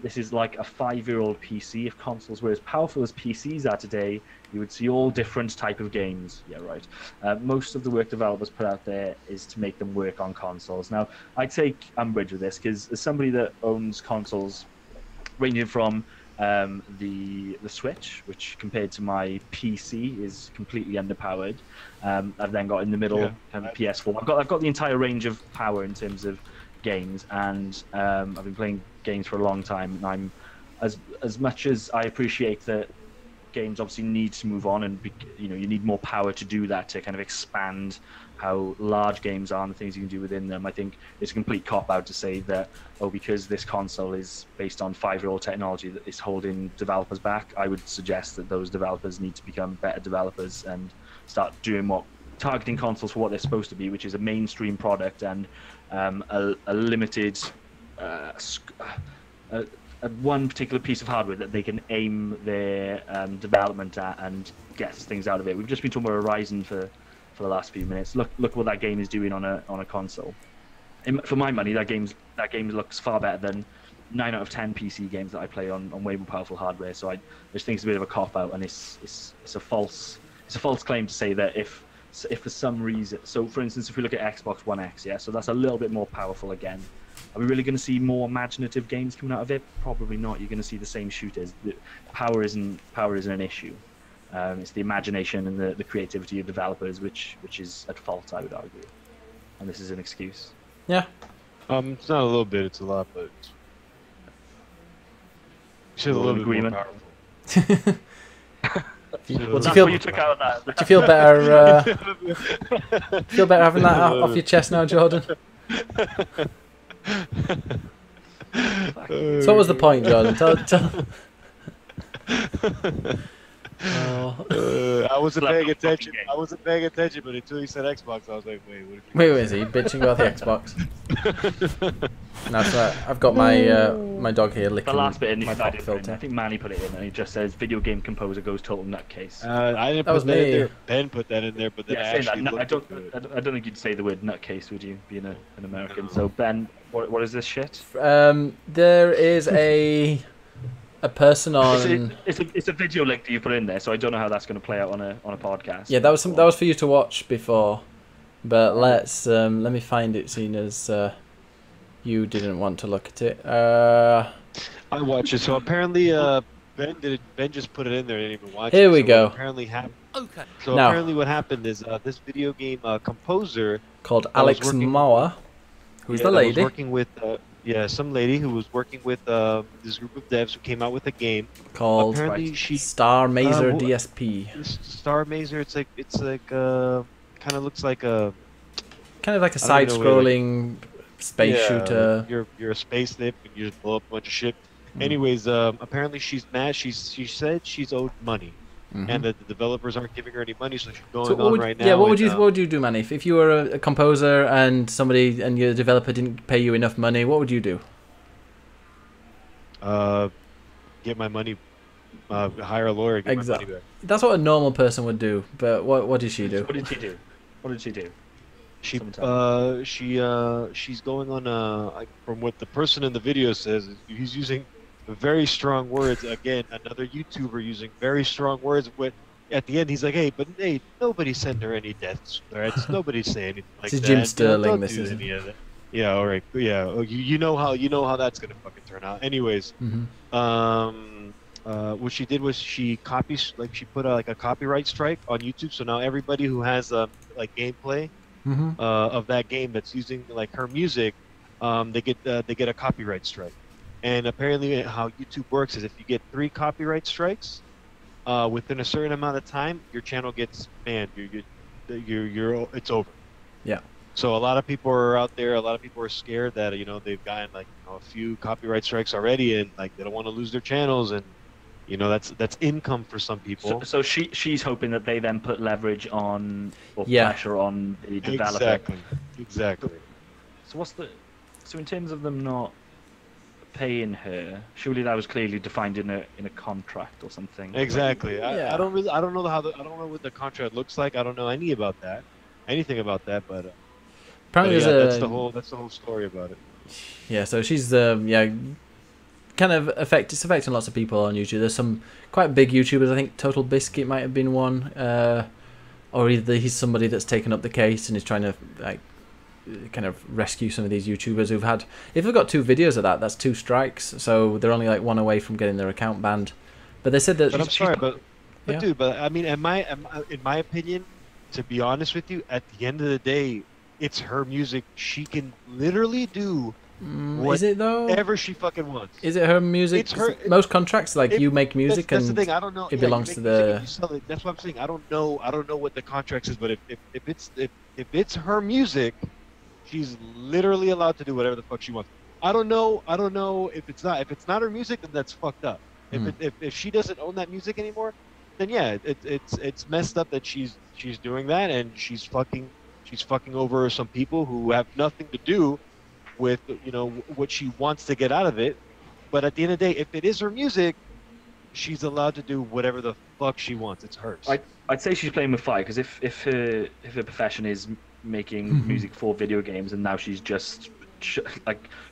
This is like a 5-year-old PC. If consoles were as powerful as PCs are today, you would see all different type of games. Yeah, right. Most of the work developers put out there is to make them work on consoles. Now, I take umbrage with this because as somebody that owns consoles ranging from the Switch, which compared to my PC is completely underpowered. I've then got in the middle kind of PS4. I've got the entire range of power in terms of games, and I've been playing games for a long time. And I'm as much as I appreciate that games obviously need to move on, and you need more power to do that, to kind of expand how large games are and the things you can do within them. I think it's a complete cop-out to say that, because this console is based on 5-year-old technology that is holding developers back. I would suggest that those developers need to become better developers and start doing targeting consoles for what they're supposed to be, which is a mainstream product and a limited one particular piece of hardware that they can aim their development at and get things out of it. We've just been talking about Horizon for the last few minutes. Look what that game is doing on a console. For my money, that game looks far better than 9 out of 10 PC games that I play on way more powerful hardware. So I just think it's a bit of a cop out, and it's a false claim to say that if for some reason, so for instance, if we look at Xbox One X, so that's a little bit more powerful again. Are we really going to see more imaginative games coming out of it? Probably not. You're going to see the same shooters. Power isn't an issue. It's the imagination and the creativity of developers which is at fault, I would argue. And this is an excuse. Yeah. It's not a little bit, it's a lot, but it's a little bit more powerful. Well, that's what you took out of that. Do you feel better? Feel better having that off your chest now, Jordan? So what was the point, Jordan? Tell. I wasn't paying attention. But until you said Xbox, I was like, wait, what? Wait, is he bitching about the Xbox? No, so I've got my dog here licking the last bit in my pop filter. I think Manny put it in, and he just says, "Video game composer goes total nutcase." I didn't put that in there. Ben put that in there, but then I don't think you'd say the word nutcase, would you? Being an American. So Ben, what is this shit? There is a person on. It's a video link that you put in there, so I don't know how that's going to play out on a podcast. Yeah, that was for you to watch before, but let me find it, seeing as you didn't want to look at it. I watched it. So apparently, Ben just put it in there. I didn't even watch it. Here we go. Apparently, Okay. So now, apparently, what happened is this video game composer called Alex Mauer, who's the lady. Was working with some lady who was working with this group of devs who came out with a game called Star Mazer DSP. Star Mazer. It's like kind of looks like a side-scrolling space shooter. You're a space nymph and you just blow up a bunch of shit. Anyways, apparently she's mad. She said she's owed money, and that the developers aren't giving her any money, so she's going on right now. Yeah, what would you do, Manny? If you were a composer and your developer didn't pay you enough money, what would you do? Get my money. Hire a lawyer. Get my money back. That's what a normal person would do. But what did she do? What did she do? She's going on from what the person in the video says, he's using very strong words. Again, another YouTuber using very strong words. But at the end, he's like, hey, nobody send her any death threats. Nobody say anything like that. This is Jim Sterling. This is. Yeah, all right. Yeah, you know how that's gonna fucking turn out. Anyways, what she did was she she put like a copyright strike on YouTube. So now everybody who has like gameplay of that game that's using like her music, they get a copyright strike. And apparently, how YouTube works is if you get 3 copyright strikes within a certain amount of time, your channel gets banned. It's over. Yeah. So a lot of people are out there. A lot of people are scared that they've gotten like a few copyright strikes already, and like they don't want to lose their channels, and that's income for some people. So she's hoping that they then put leverage on or Yeah. pressure on the developer. Exactly. So in terms of them not paying her, surely that was clearly defined in a contract or something. Exactly. Yeah. I don't know I don't know what the contract looks like. I don't know anything about that, but Apparently, yeah, there's that's the whole story about it. yeah. So she's kind of it's affecting lots of people on YouTube. There's some quite big YouTubers. I think Total Biscuit might have been one, or either he's somebody that's taken up the case and is trying to like kind of rescue some of these YouTubers who've had. If they've got 2 videos of that's 2 strikes. So they're only like 1 away from getting their account banned. But they said that. But I'm sorry, but Yeah. dude, but I mean, in my opinion, to be honest with you, at the end of the day, it's her music. She can literally do Is it though? whatever she fucking wants. Is it her music? It's her- Most contracts, like you make music that's and the thing. I don't know. it Yeah, belongs you to make music the. and you sell it. That's what I'm saying. I don't know what the contract is, but if it's her music, she's literally allowed to do whatever the fuck she wants. I don't know if it's not her music, then that's fucked up. If she doesn't own that music anymore, then yeah, it's messed up that she's doing that, and she's fucking over some people who have nothing to do with what she wants to get out of it. But at the end of the day, if it is her music, she's allowed to do whatever the fuck she wants. It's hers. I'd say she's playing with fire, because if her profession is making music for video games, and now she's just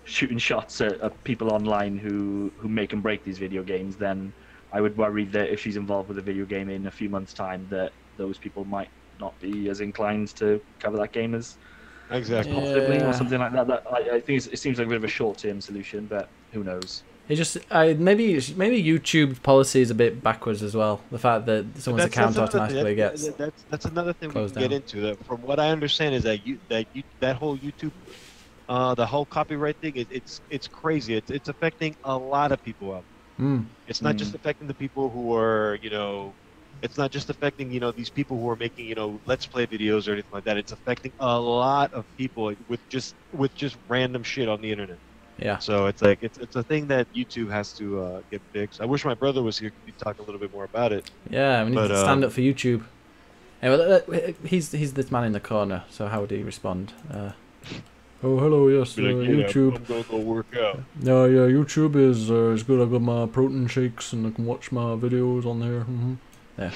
shooting shots at people online who make and break these video games, then I would worry that if she's involved with a video game in a few months' time, that those people might not be as inclined to cover that game as Exactly. positively Yeah. or something like that. I think it seems like a bit of a short-term solution, but who knows? It just maybe YouTube's policy is a bit backwards as well. The fact that someone's account automatically gets That's another thing we closed can get down. into. That from what I understand is that whole YouTube, the whole copyright thing, it's crazy. It's affecting a lot of people out there. It's not just affecting the people who are it's not just affecting these people who are making let's play videos or anything like that. It's affecting a lot of people with just random shit on the internet. Yeah. So it's like it's a thing that YouTube has to get fixed. I wish my brother was here to talk a little bit more about it. Yeah, we need to stand up for YouTube. Anyway, he's this man in the corner. So how would he respond? Oh, hello, yes, Be like, YouTube. I'm gonna go work out. No, yeah, YouTube is good. I got my protein shakes and I can watch my videos on there. Yeah,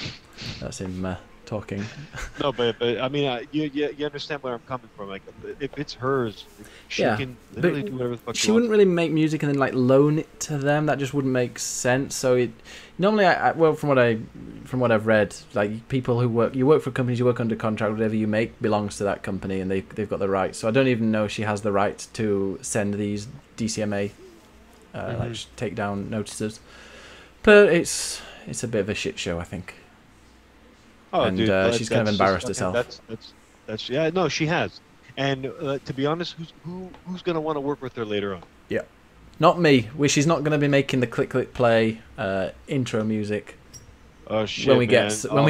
that's him talking. No, but I mean, you understand where I'm coming from. Like, if it's hers, she Yeah, can but literally do whatever the fuck She wouldn't really make music and then like loan it to them. That just wouldn't make sense. So it normally, from what I've read, like people who work for companies, you work under contract. Whatever you make belongs to that company, and they've got the rights. So I don't even know if she has the right to send these DCMA like takedown notices. But it's a bit of a shit show, I think. Oh, and dude, she's kind of embarrassed herself. That's yeah, no, she has. And to be honest, who's gonna want to work with her later on? Yeah, not me. She's not going to be making the click click play intro music. Oh shit! When we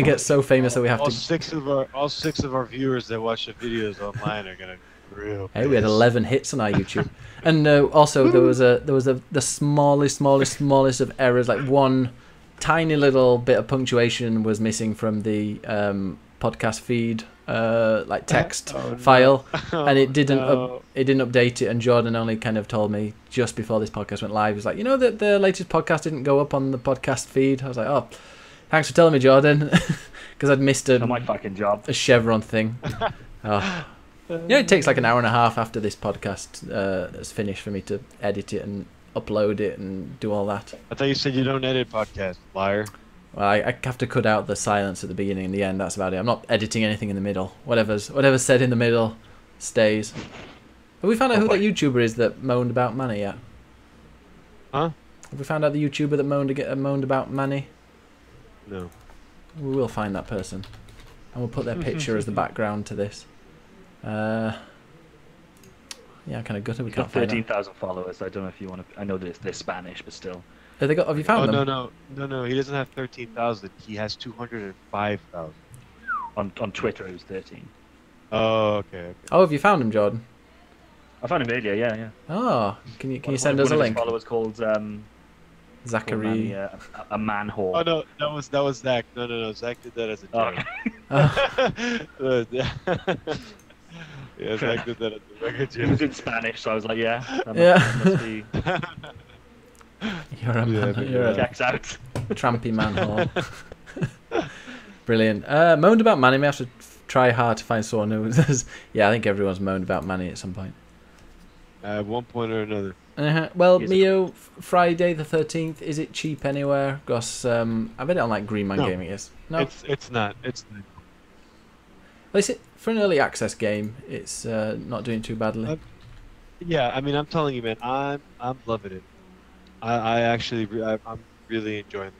get so famous that we have all to. All six of our viewers that watch the videos online are gonna be real. Hey, we had 11 hits on our YouTube, and also there was the smallest of errors. Like one tiny little bit of punctuation was missing from the podcast feed, like text file, and it didn't update it. And Jordan only kind of told me just before this podcast went live. He was like, that the latest podcast didn't go up on the podcast feed. I was like, oh, thanks for telling me, Jordan, because I'd missed my fucking job. a chevron thing. Oh. It takes like an hour and a half after this podcast is finished for me to edit it and upload it and do all that. I thought you said you don't edit podcasts, liar. Well, I have to cut out the silence at the beginning and the end. That's about it. I'm not editing anything in the middle. Whatever's said in the middle stays. Have we found out Oh, who that boy. YouTuber is that moaned about Manny yet? Huh? Have we found out the YouTuber that moaned about Manny? No. We will find that person, and we'll put their picture as the background to this. Yeah, I'm kind of gutted we He's got can't find them. 13,000 followers. I don't know if you want to. I know they're Spanish, but still. Have you found them? No. He doesn't have 13,000. He has 205,000. On Twitter, it was 13. Oh, okay. Oh, have you found him, Jordan? I found him earlier. Yeah. Oh, can you One- send one us a of his link? followers called Zachary. a man whore. Oh no, that was Zach. No. Zach did that as a Oh, joke. okay. Yeah, Zach did that as a regular It was joke. in Spanish, so I was like, yeah. Yeah. That must be You're a man. but You're a checks out. trampy manhole. Brilliant. Moaned about Manny. May have to try hard to find someone who does. Yeah, I think everyone's moaned about Manny at some point. At one point or another. Well, He's a Mio, Friday the 13th. Is it cheap anywhere? Because I bet it on like Green Man No. Gaming is. No, It's not. It's not. well, is it for an early access game? It's not doing too badly. Yeah, I mean, I'm telling you, man, I'm loving it. I'm really enjoying it.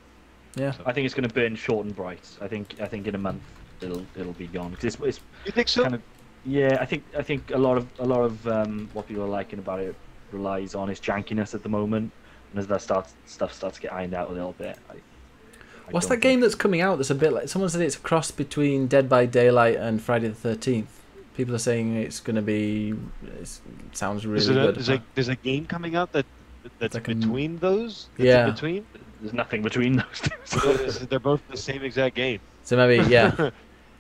Yeah. So. I think it's going to burn short and bright. I think in a month it'll be gone because it's You think so? kind of yeah. I think a lot of what people are liking about it relies on its jankiness at the moment, and as that stuff starts to get ironed out a little bit. I What's don't that game think- that's coming out that's a bit like... Someone said it's a cross between Dead by Daylight and Friday the 13th. People are saying it's going to be... It sounds really good. There's a game coming out that's like a- between those? That's Yeah. in between? There's nothing between those two. So They're both the same exact game. So maybe, yeah.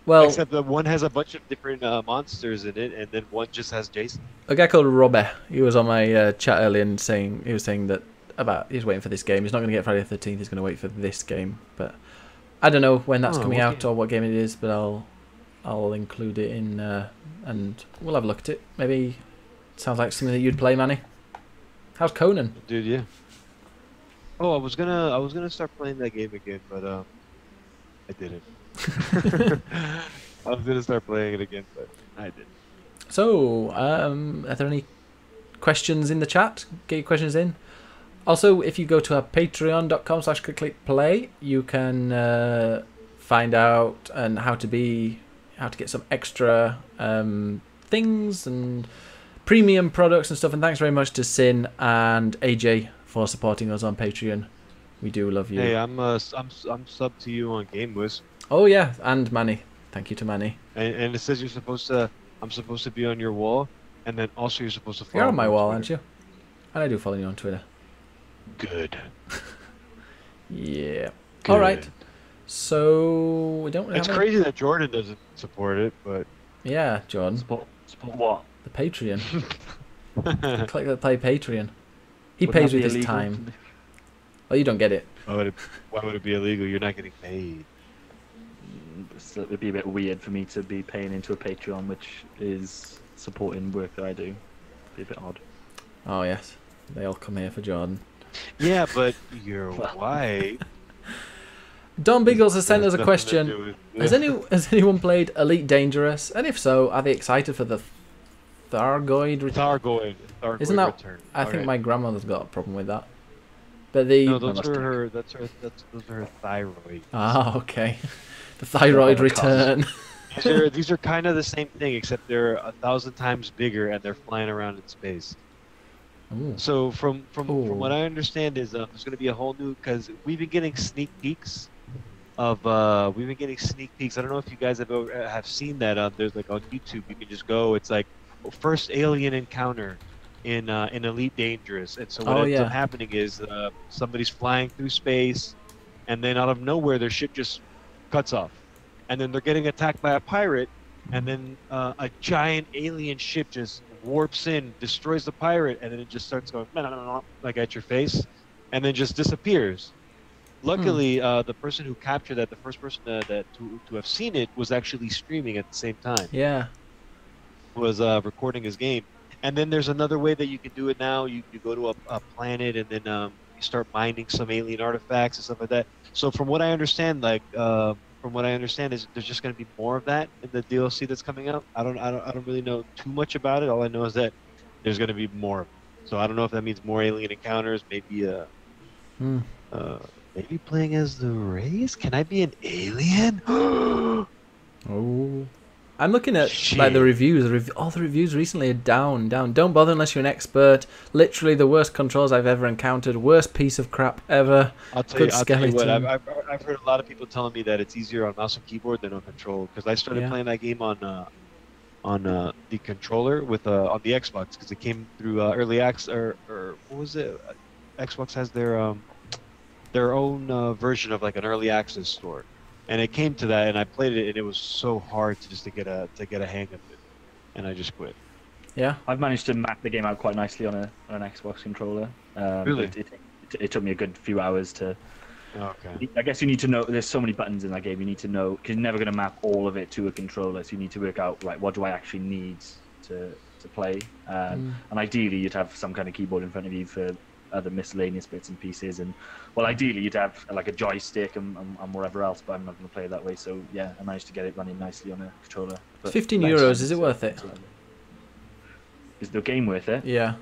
Well, Except that one has a bunch of different monsters in it, and then one just has Jason. a guy called Robert, he was on my chat earlier and he was saying that he's waiting for this game. He's not going to get Friday the 13th. He's going to wait for this game. But I don't know when that's Oh, coming what out game? or what game it is. But I'll include it in and we'll have a look at it. Maybe sounds like something that you'd play, Manny. How's Conan? Dude, yeah. Oh, I was gonna start playing that game again, but I didn't. I was gonna start playing it again, but I didn't. So, are there any questions in the chat? Get your questions in. Also, if you go to our patreon.com/clickplay, you can find out and how to get some extra things and premium products and stuff. And thanks very much to Sin and AJ for supporting us on Patreon. We do love you. Hey, I'm sub to you on GameWiz, Oh yeah, and Manny. Thank you to Manny. and it says I'm supposed to be on your wall, and then also you're supposed to follow. You're on me my wall, Twitter. aren't you? And I do follow you on Twitter. Good. Yeah. Good. All right. So we don't really It's have any- crazy that Jordan doesn't support it, but Yeah, Jordan. support what? The Patreon. Click the play Patreon. He Wouldn't pays that with be his illegal? time. Well, you don't get it. why would it be illegal? You're not getting paid. So it'd be a bit weird for me to be paying into a Patreon which is supporting work that I do. Be a bit odd. Oh yes, they all come here for Jordan. Yeah, but you're Well. white. Don Biggles has sent There's us a nothing to question. do with- Has anyone played Elite Dangerous? And if so, are they excited for the Thargoid return? Thargoid Isn't that- return. I think Alright. my grandmother's got a problem with that. But the No, those must are be. her. Those are her thyroid. okay, the thyroid Oh my God. return. These are kind of the same thing, except they're 1,000 times bigger and they're flying around in space. Ooh. So from Ooh. what I understand is there's going to be a whole new, because we've been getting sneak peeks of I don't know if you guys have seen that. There's like on YouTube you can just go. It's like first alien encounter in Elite Dangerous, and so what ends up happening is somebody's flying through space, and then out of nowhere their ship just cuts off, and then they're getting attacked by a pirate, and then a giant alien ship just warps in, destroys the pirate, and then it just starts going like at your face, and then just disappears. Luckily, the person who captured that, the first person to have seen it, was actually streaming at the same time. Yeah. Was recording his game. And then there's another way that you can do it now. You go to a planet, and then you start mining some alien artifacts and stuff like that. So from what I understand, is there's just going to be more of that in the DLC that's coming out. I don't really know too much about it. All I know is that there's going to be more. So I don't know if that means more alien encounters. Maybe Hmm. maybe playing as the race. Can I be an alien? Oh. I'm looking at Shit. like the reviews. All the reviews recently are down. Don't bother unless you're an expert. Literally the worst controls I've ever encountered. Worst piece of crap ever. I'll tell Good you what. skeleton. I've heard a lot of people telling me that it's easier on mouse and keyboard than on control. Because I started Yeah. playing that game on the controller with on the Xbox because it came through early access or what was it? Xbox has their own version of like an early access store, and it came to that, and I played it, and it was so hard to get a hang of it, and I just quit. Yeah. I've managed to map the game out quite nicely on an Xbox controller. Really? It took me a good few hours to. Okay. I guess you need to know. There's so many buttons in that game. You need to know because you're never going to map all of it to a controller. So you need to work out right. What do I actually need to play? And ideally, you'd have some kind of keyboard in front of you for other miscellaneous bits and pieces. And well, ideally, you'd have like a joystick and whatever else. But I'm not going to play it that way. So yeah, I managed to get it running nicely on a controller. But 15 less euros. than- Is it worth it? Is the game worth it? Yeah.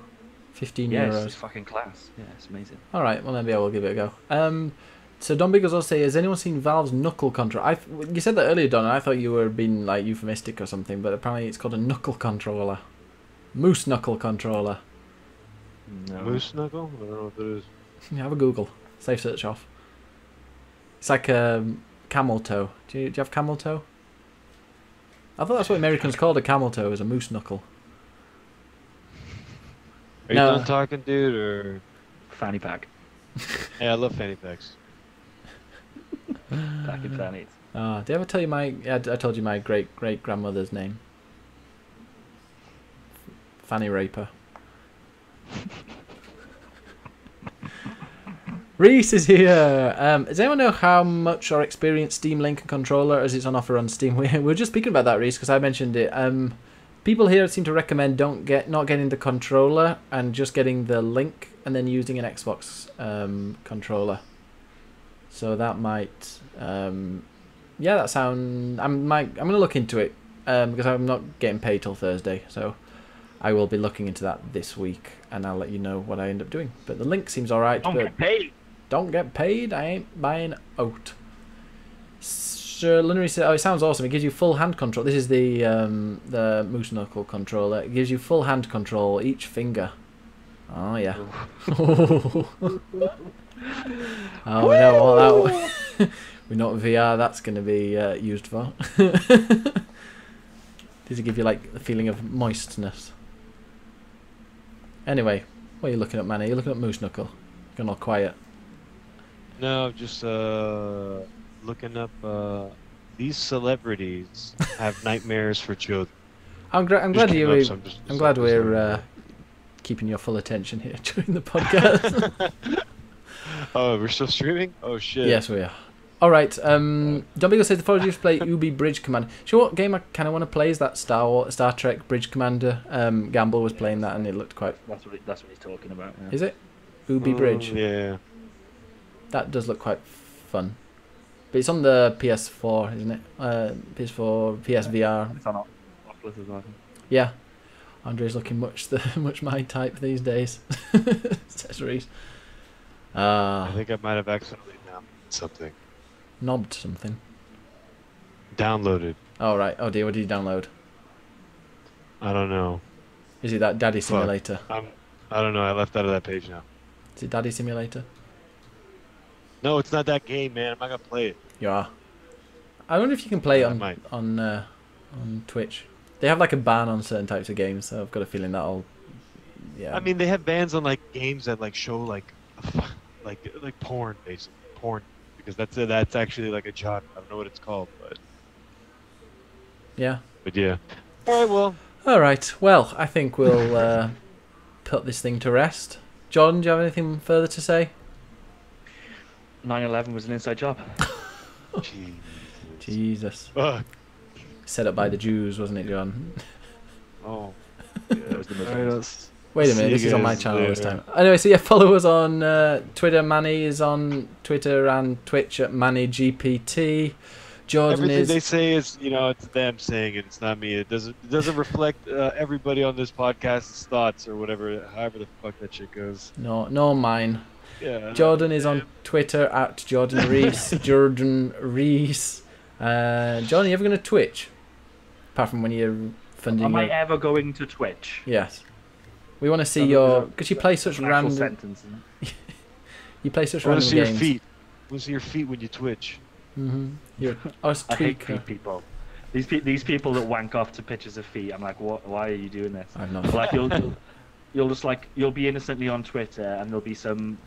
15 Yes, euros. it's fucking class. Yeah, it's amazing. All right, well maybe I will give it a go. So Don Biggles also say, has anyone seen Valve's knuckle controller? You said that earlier, Don, and I thought you were being like euphemistic or something, but apparently it's called a knuckle controller, moose knuckle controller. No. Moose knuckle? I don't know what that is. Yeah, have a Google, safe search off. It's like camel toe. Do you have camel toe? I thought that's what Americans called a camel toe, is a moose knuckle. Are you No. done talking, dude, or? Fanny pack. Hey, I love fanny packs. Back in fannies. Did I ever tell you I told you my great grandmother's name? Fanny Raper. Reese is here. Does anyone know how much or experience Steam Link and controller as it's on offer on Steam? We were just speaking about that, Reese, because I mentioned it. People here seem to recommend not getting the controller and just getting the Link and then using an Xbox controller. So that might, yeah, that sound. I'm gonna look into it because I'm not getting paid till Thursday, so I will be looking into that this week, and I'll let you know what I end up doing. But the Link seems alright. Don't get paid. Don't get paid. I ain't buying out. Sir Lunary said, "Oh, it sounds awesome. It gives you full hand control. This is the moose knuckle controller. It gives you full hand control each finger. Oh yeah. Oh, we know what that. We know what VR that's going to be used for. Does it give you like the feeling of moistness? Anyway, what are you looking at, Manny? You're looking at moose knuckle. You're not quiet. No, just looking up. These celebrities have nightmares for children. I'm glad Just came you. up, so I'm just- I'm glad we're keeping your full attention here during the podcast. Oh, we're still streaming? Oh shit. Yes, we are. All right. Don Bigo says the Forge used to play Ubi Bridge Commander. Do you know what game I kind of want to play? Is that Star Trek Bridge Commander? Gamble was playing that, and it looked quite. That's what he's talking about. Yeah. Is it Ubi Bridge? Yeah. That does look quite fun. But it's on the PS4, isn't it? PS4, PSVR. It's on Oculus as well. Yeah. Andre's looking much my type these days. Says Reese. I think I might have accidentally downloaded something. Knobbed something. Downloaded. Oh right. Oh dear. What did you download? I don't know. Is it that Daddy Fuck. Simulator? I don't know. I left out of that page now. Is it Daddy Simulator? No, it's not that game, man. I'm not gonna play it. You are. I wonder if you can play it I might. on Twitch. They have like a ban on certain types of games, so I've got a feeling that'll. Yeah. I mean, they have bans on like games that like show like porn, basically porn, because that's actually like a genre. I don't know what it's called, but Yeah. yeah. All right, well. All right. Well, I think we'll put this thing to rest. John, do you have anything further to say? 9/11 was an inside job. Jesus. Fuck. Set up by the Jews, wasn't it, John? Oh. That was the most. Wait a See minute, you this is on my guys channel this later. time. Anyway, so yeah, follow us on Twitter. Manny is on Twitter and Twitch at MannyGPT. Jordan Everything is. they say is, it's them saying it. It's not me. It doesn't reflect everybody on this podcast's thoughts or whatever. However the fuck that shit goes. No, mine. Yeah. Jordan is on Twitter at Jordan Reese. Jordan Reese. Jordan, you ever going to Twitch? Apart from when you're funding. Am I ever going to Twitch? Yes. We want to see your, because you play such An actual random. sentence. You play such I want random to see games. your feet. I want to see your feet when you twitch. You're us I hate tweaker. feet people. These people that wank off to pictures of feet. I'm like, what? Why are you doing this? I've not. Like you'll just like you'll be innocently on Twitter and there'll be some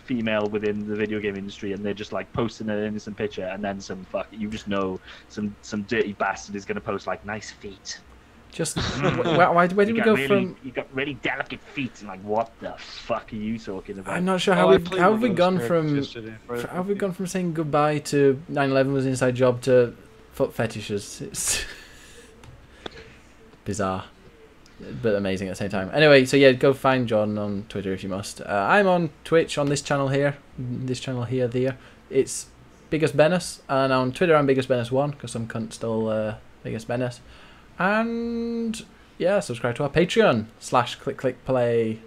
female within the video game industry and they're just like posting an innocent picture and then you just know some dirty bastard is gonna post like nice feet. Just where did we go from? You got really delicate feet and like what the fuck are you talking about? I'm not sure how have we gone from saying goodbye to 9/11 was an inside job to foot fetishes. It's bizarre, but amazing at the same time. Anyway, so yeah, go find Jordan on Twitter if you must. I'm on Twitch on this channel here, there. It's Biggest Bennis, and on Twitter I'm Biggest Bennis1 because some cunt stole Biggest Bennis. And yeah, subscribe to our Patreon /clickclickplay,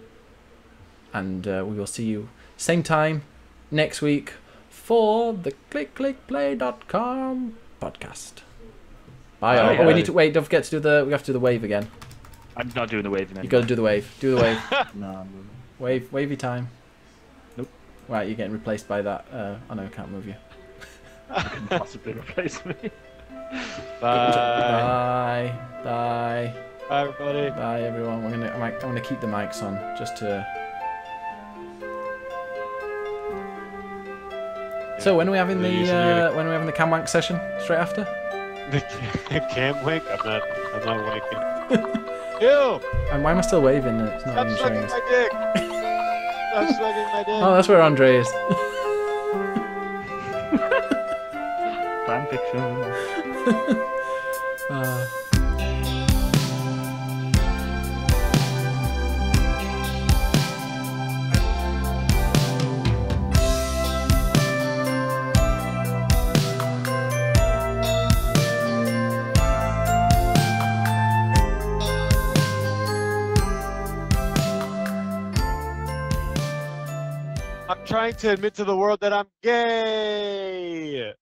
and we will see you same time next week for the clickclickplay.com podcast. Bye. Oh, we need to wait. Don't forget to do we have to do the wave again. I'm not doing the wave anymore. You got to do the wave. Do the wave. No. Wavy time. Nope. Right, you're getting replaced by that. I know I can't move you. You can possibly replace me. Bye. Bye. Bye, everybody. Bye, everyone. I'm gonna keep the mics on just to. So when are we having the cam wank session? Straight after? The cam wank? I'm not wanking. Ew! And why am I still waving? It's not Stop even sucking showing us. my dick! Stop sucking my dick! Oh, that's where Andre is. Fan fiction. I'm trying to admit to the world that I'm gay!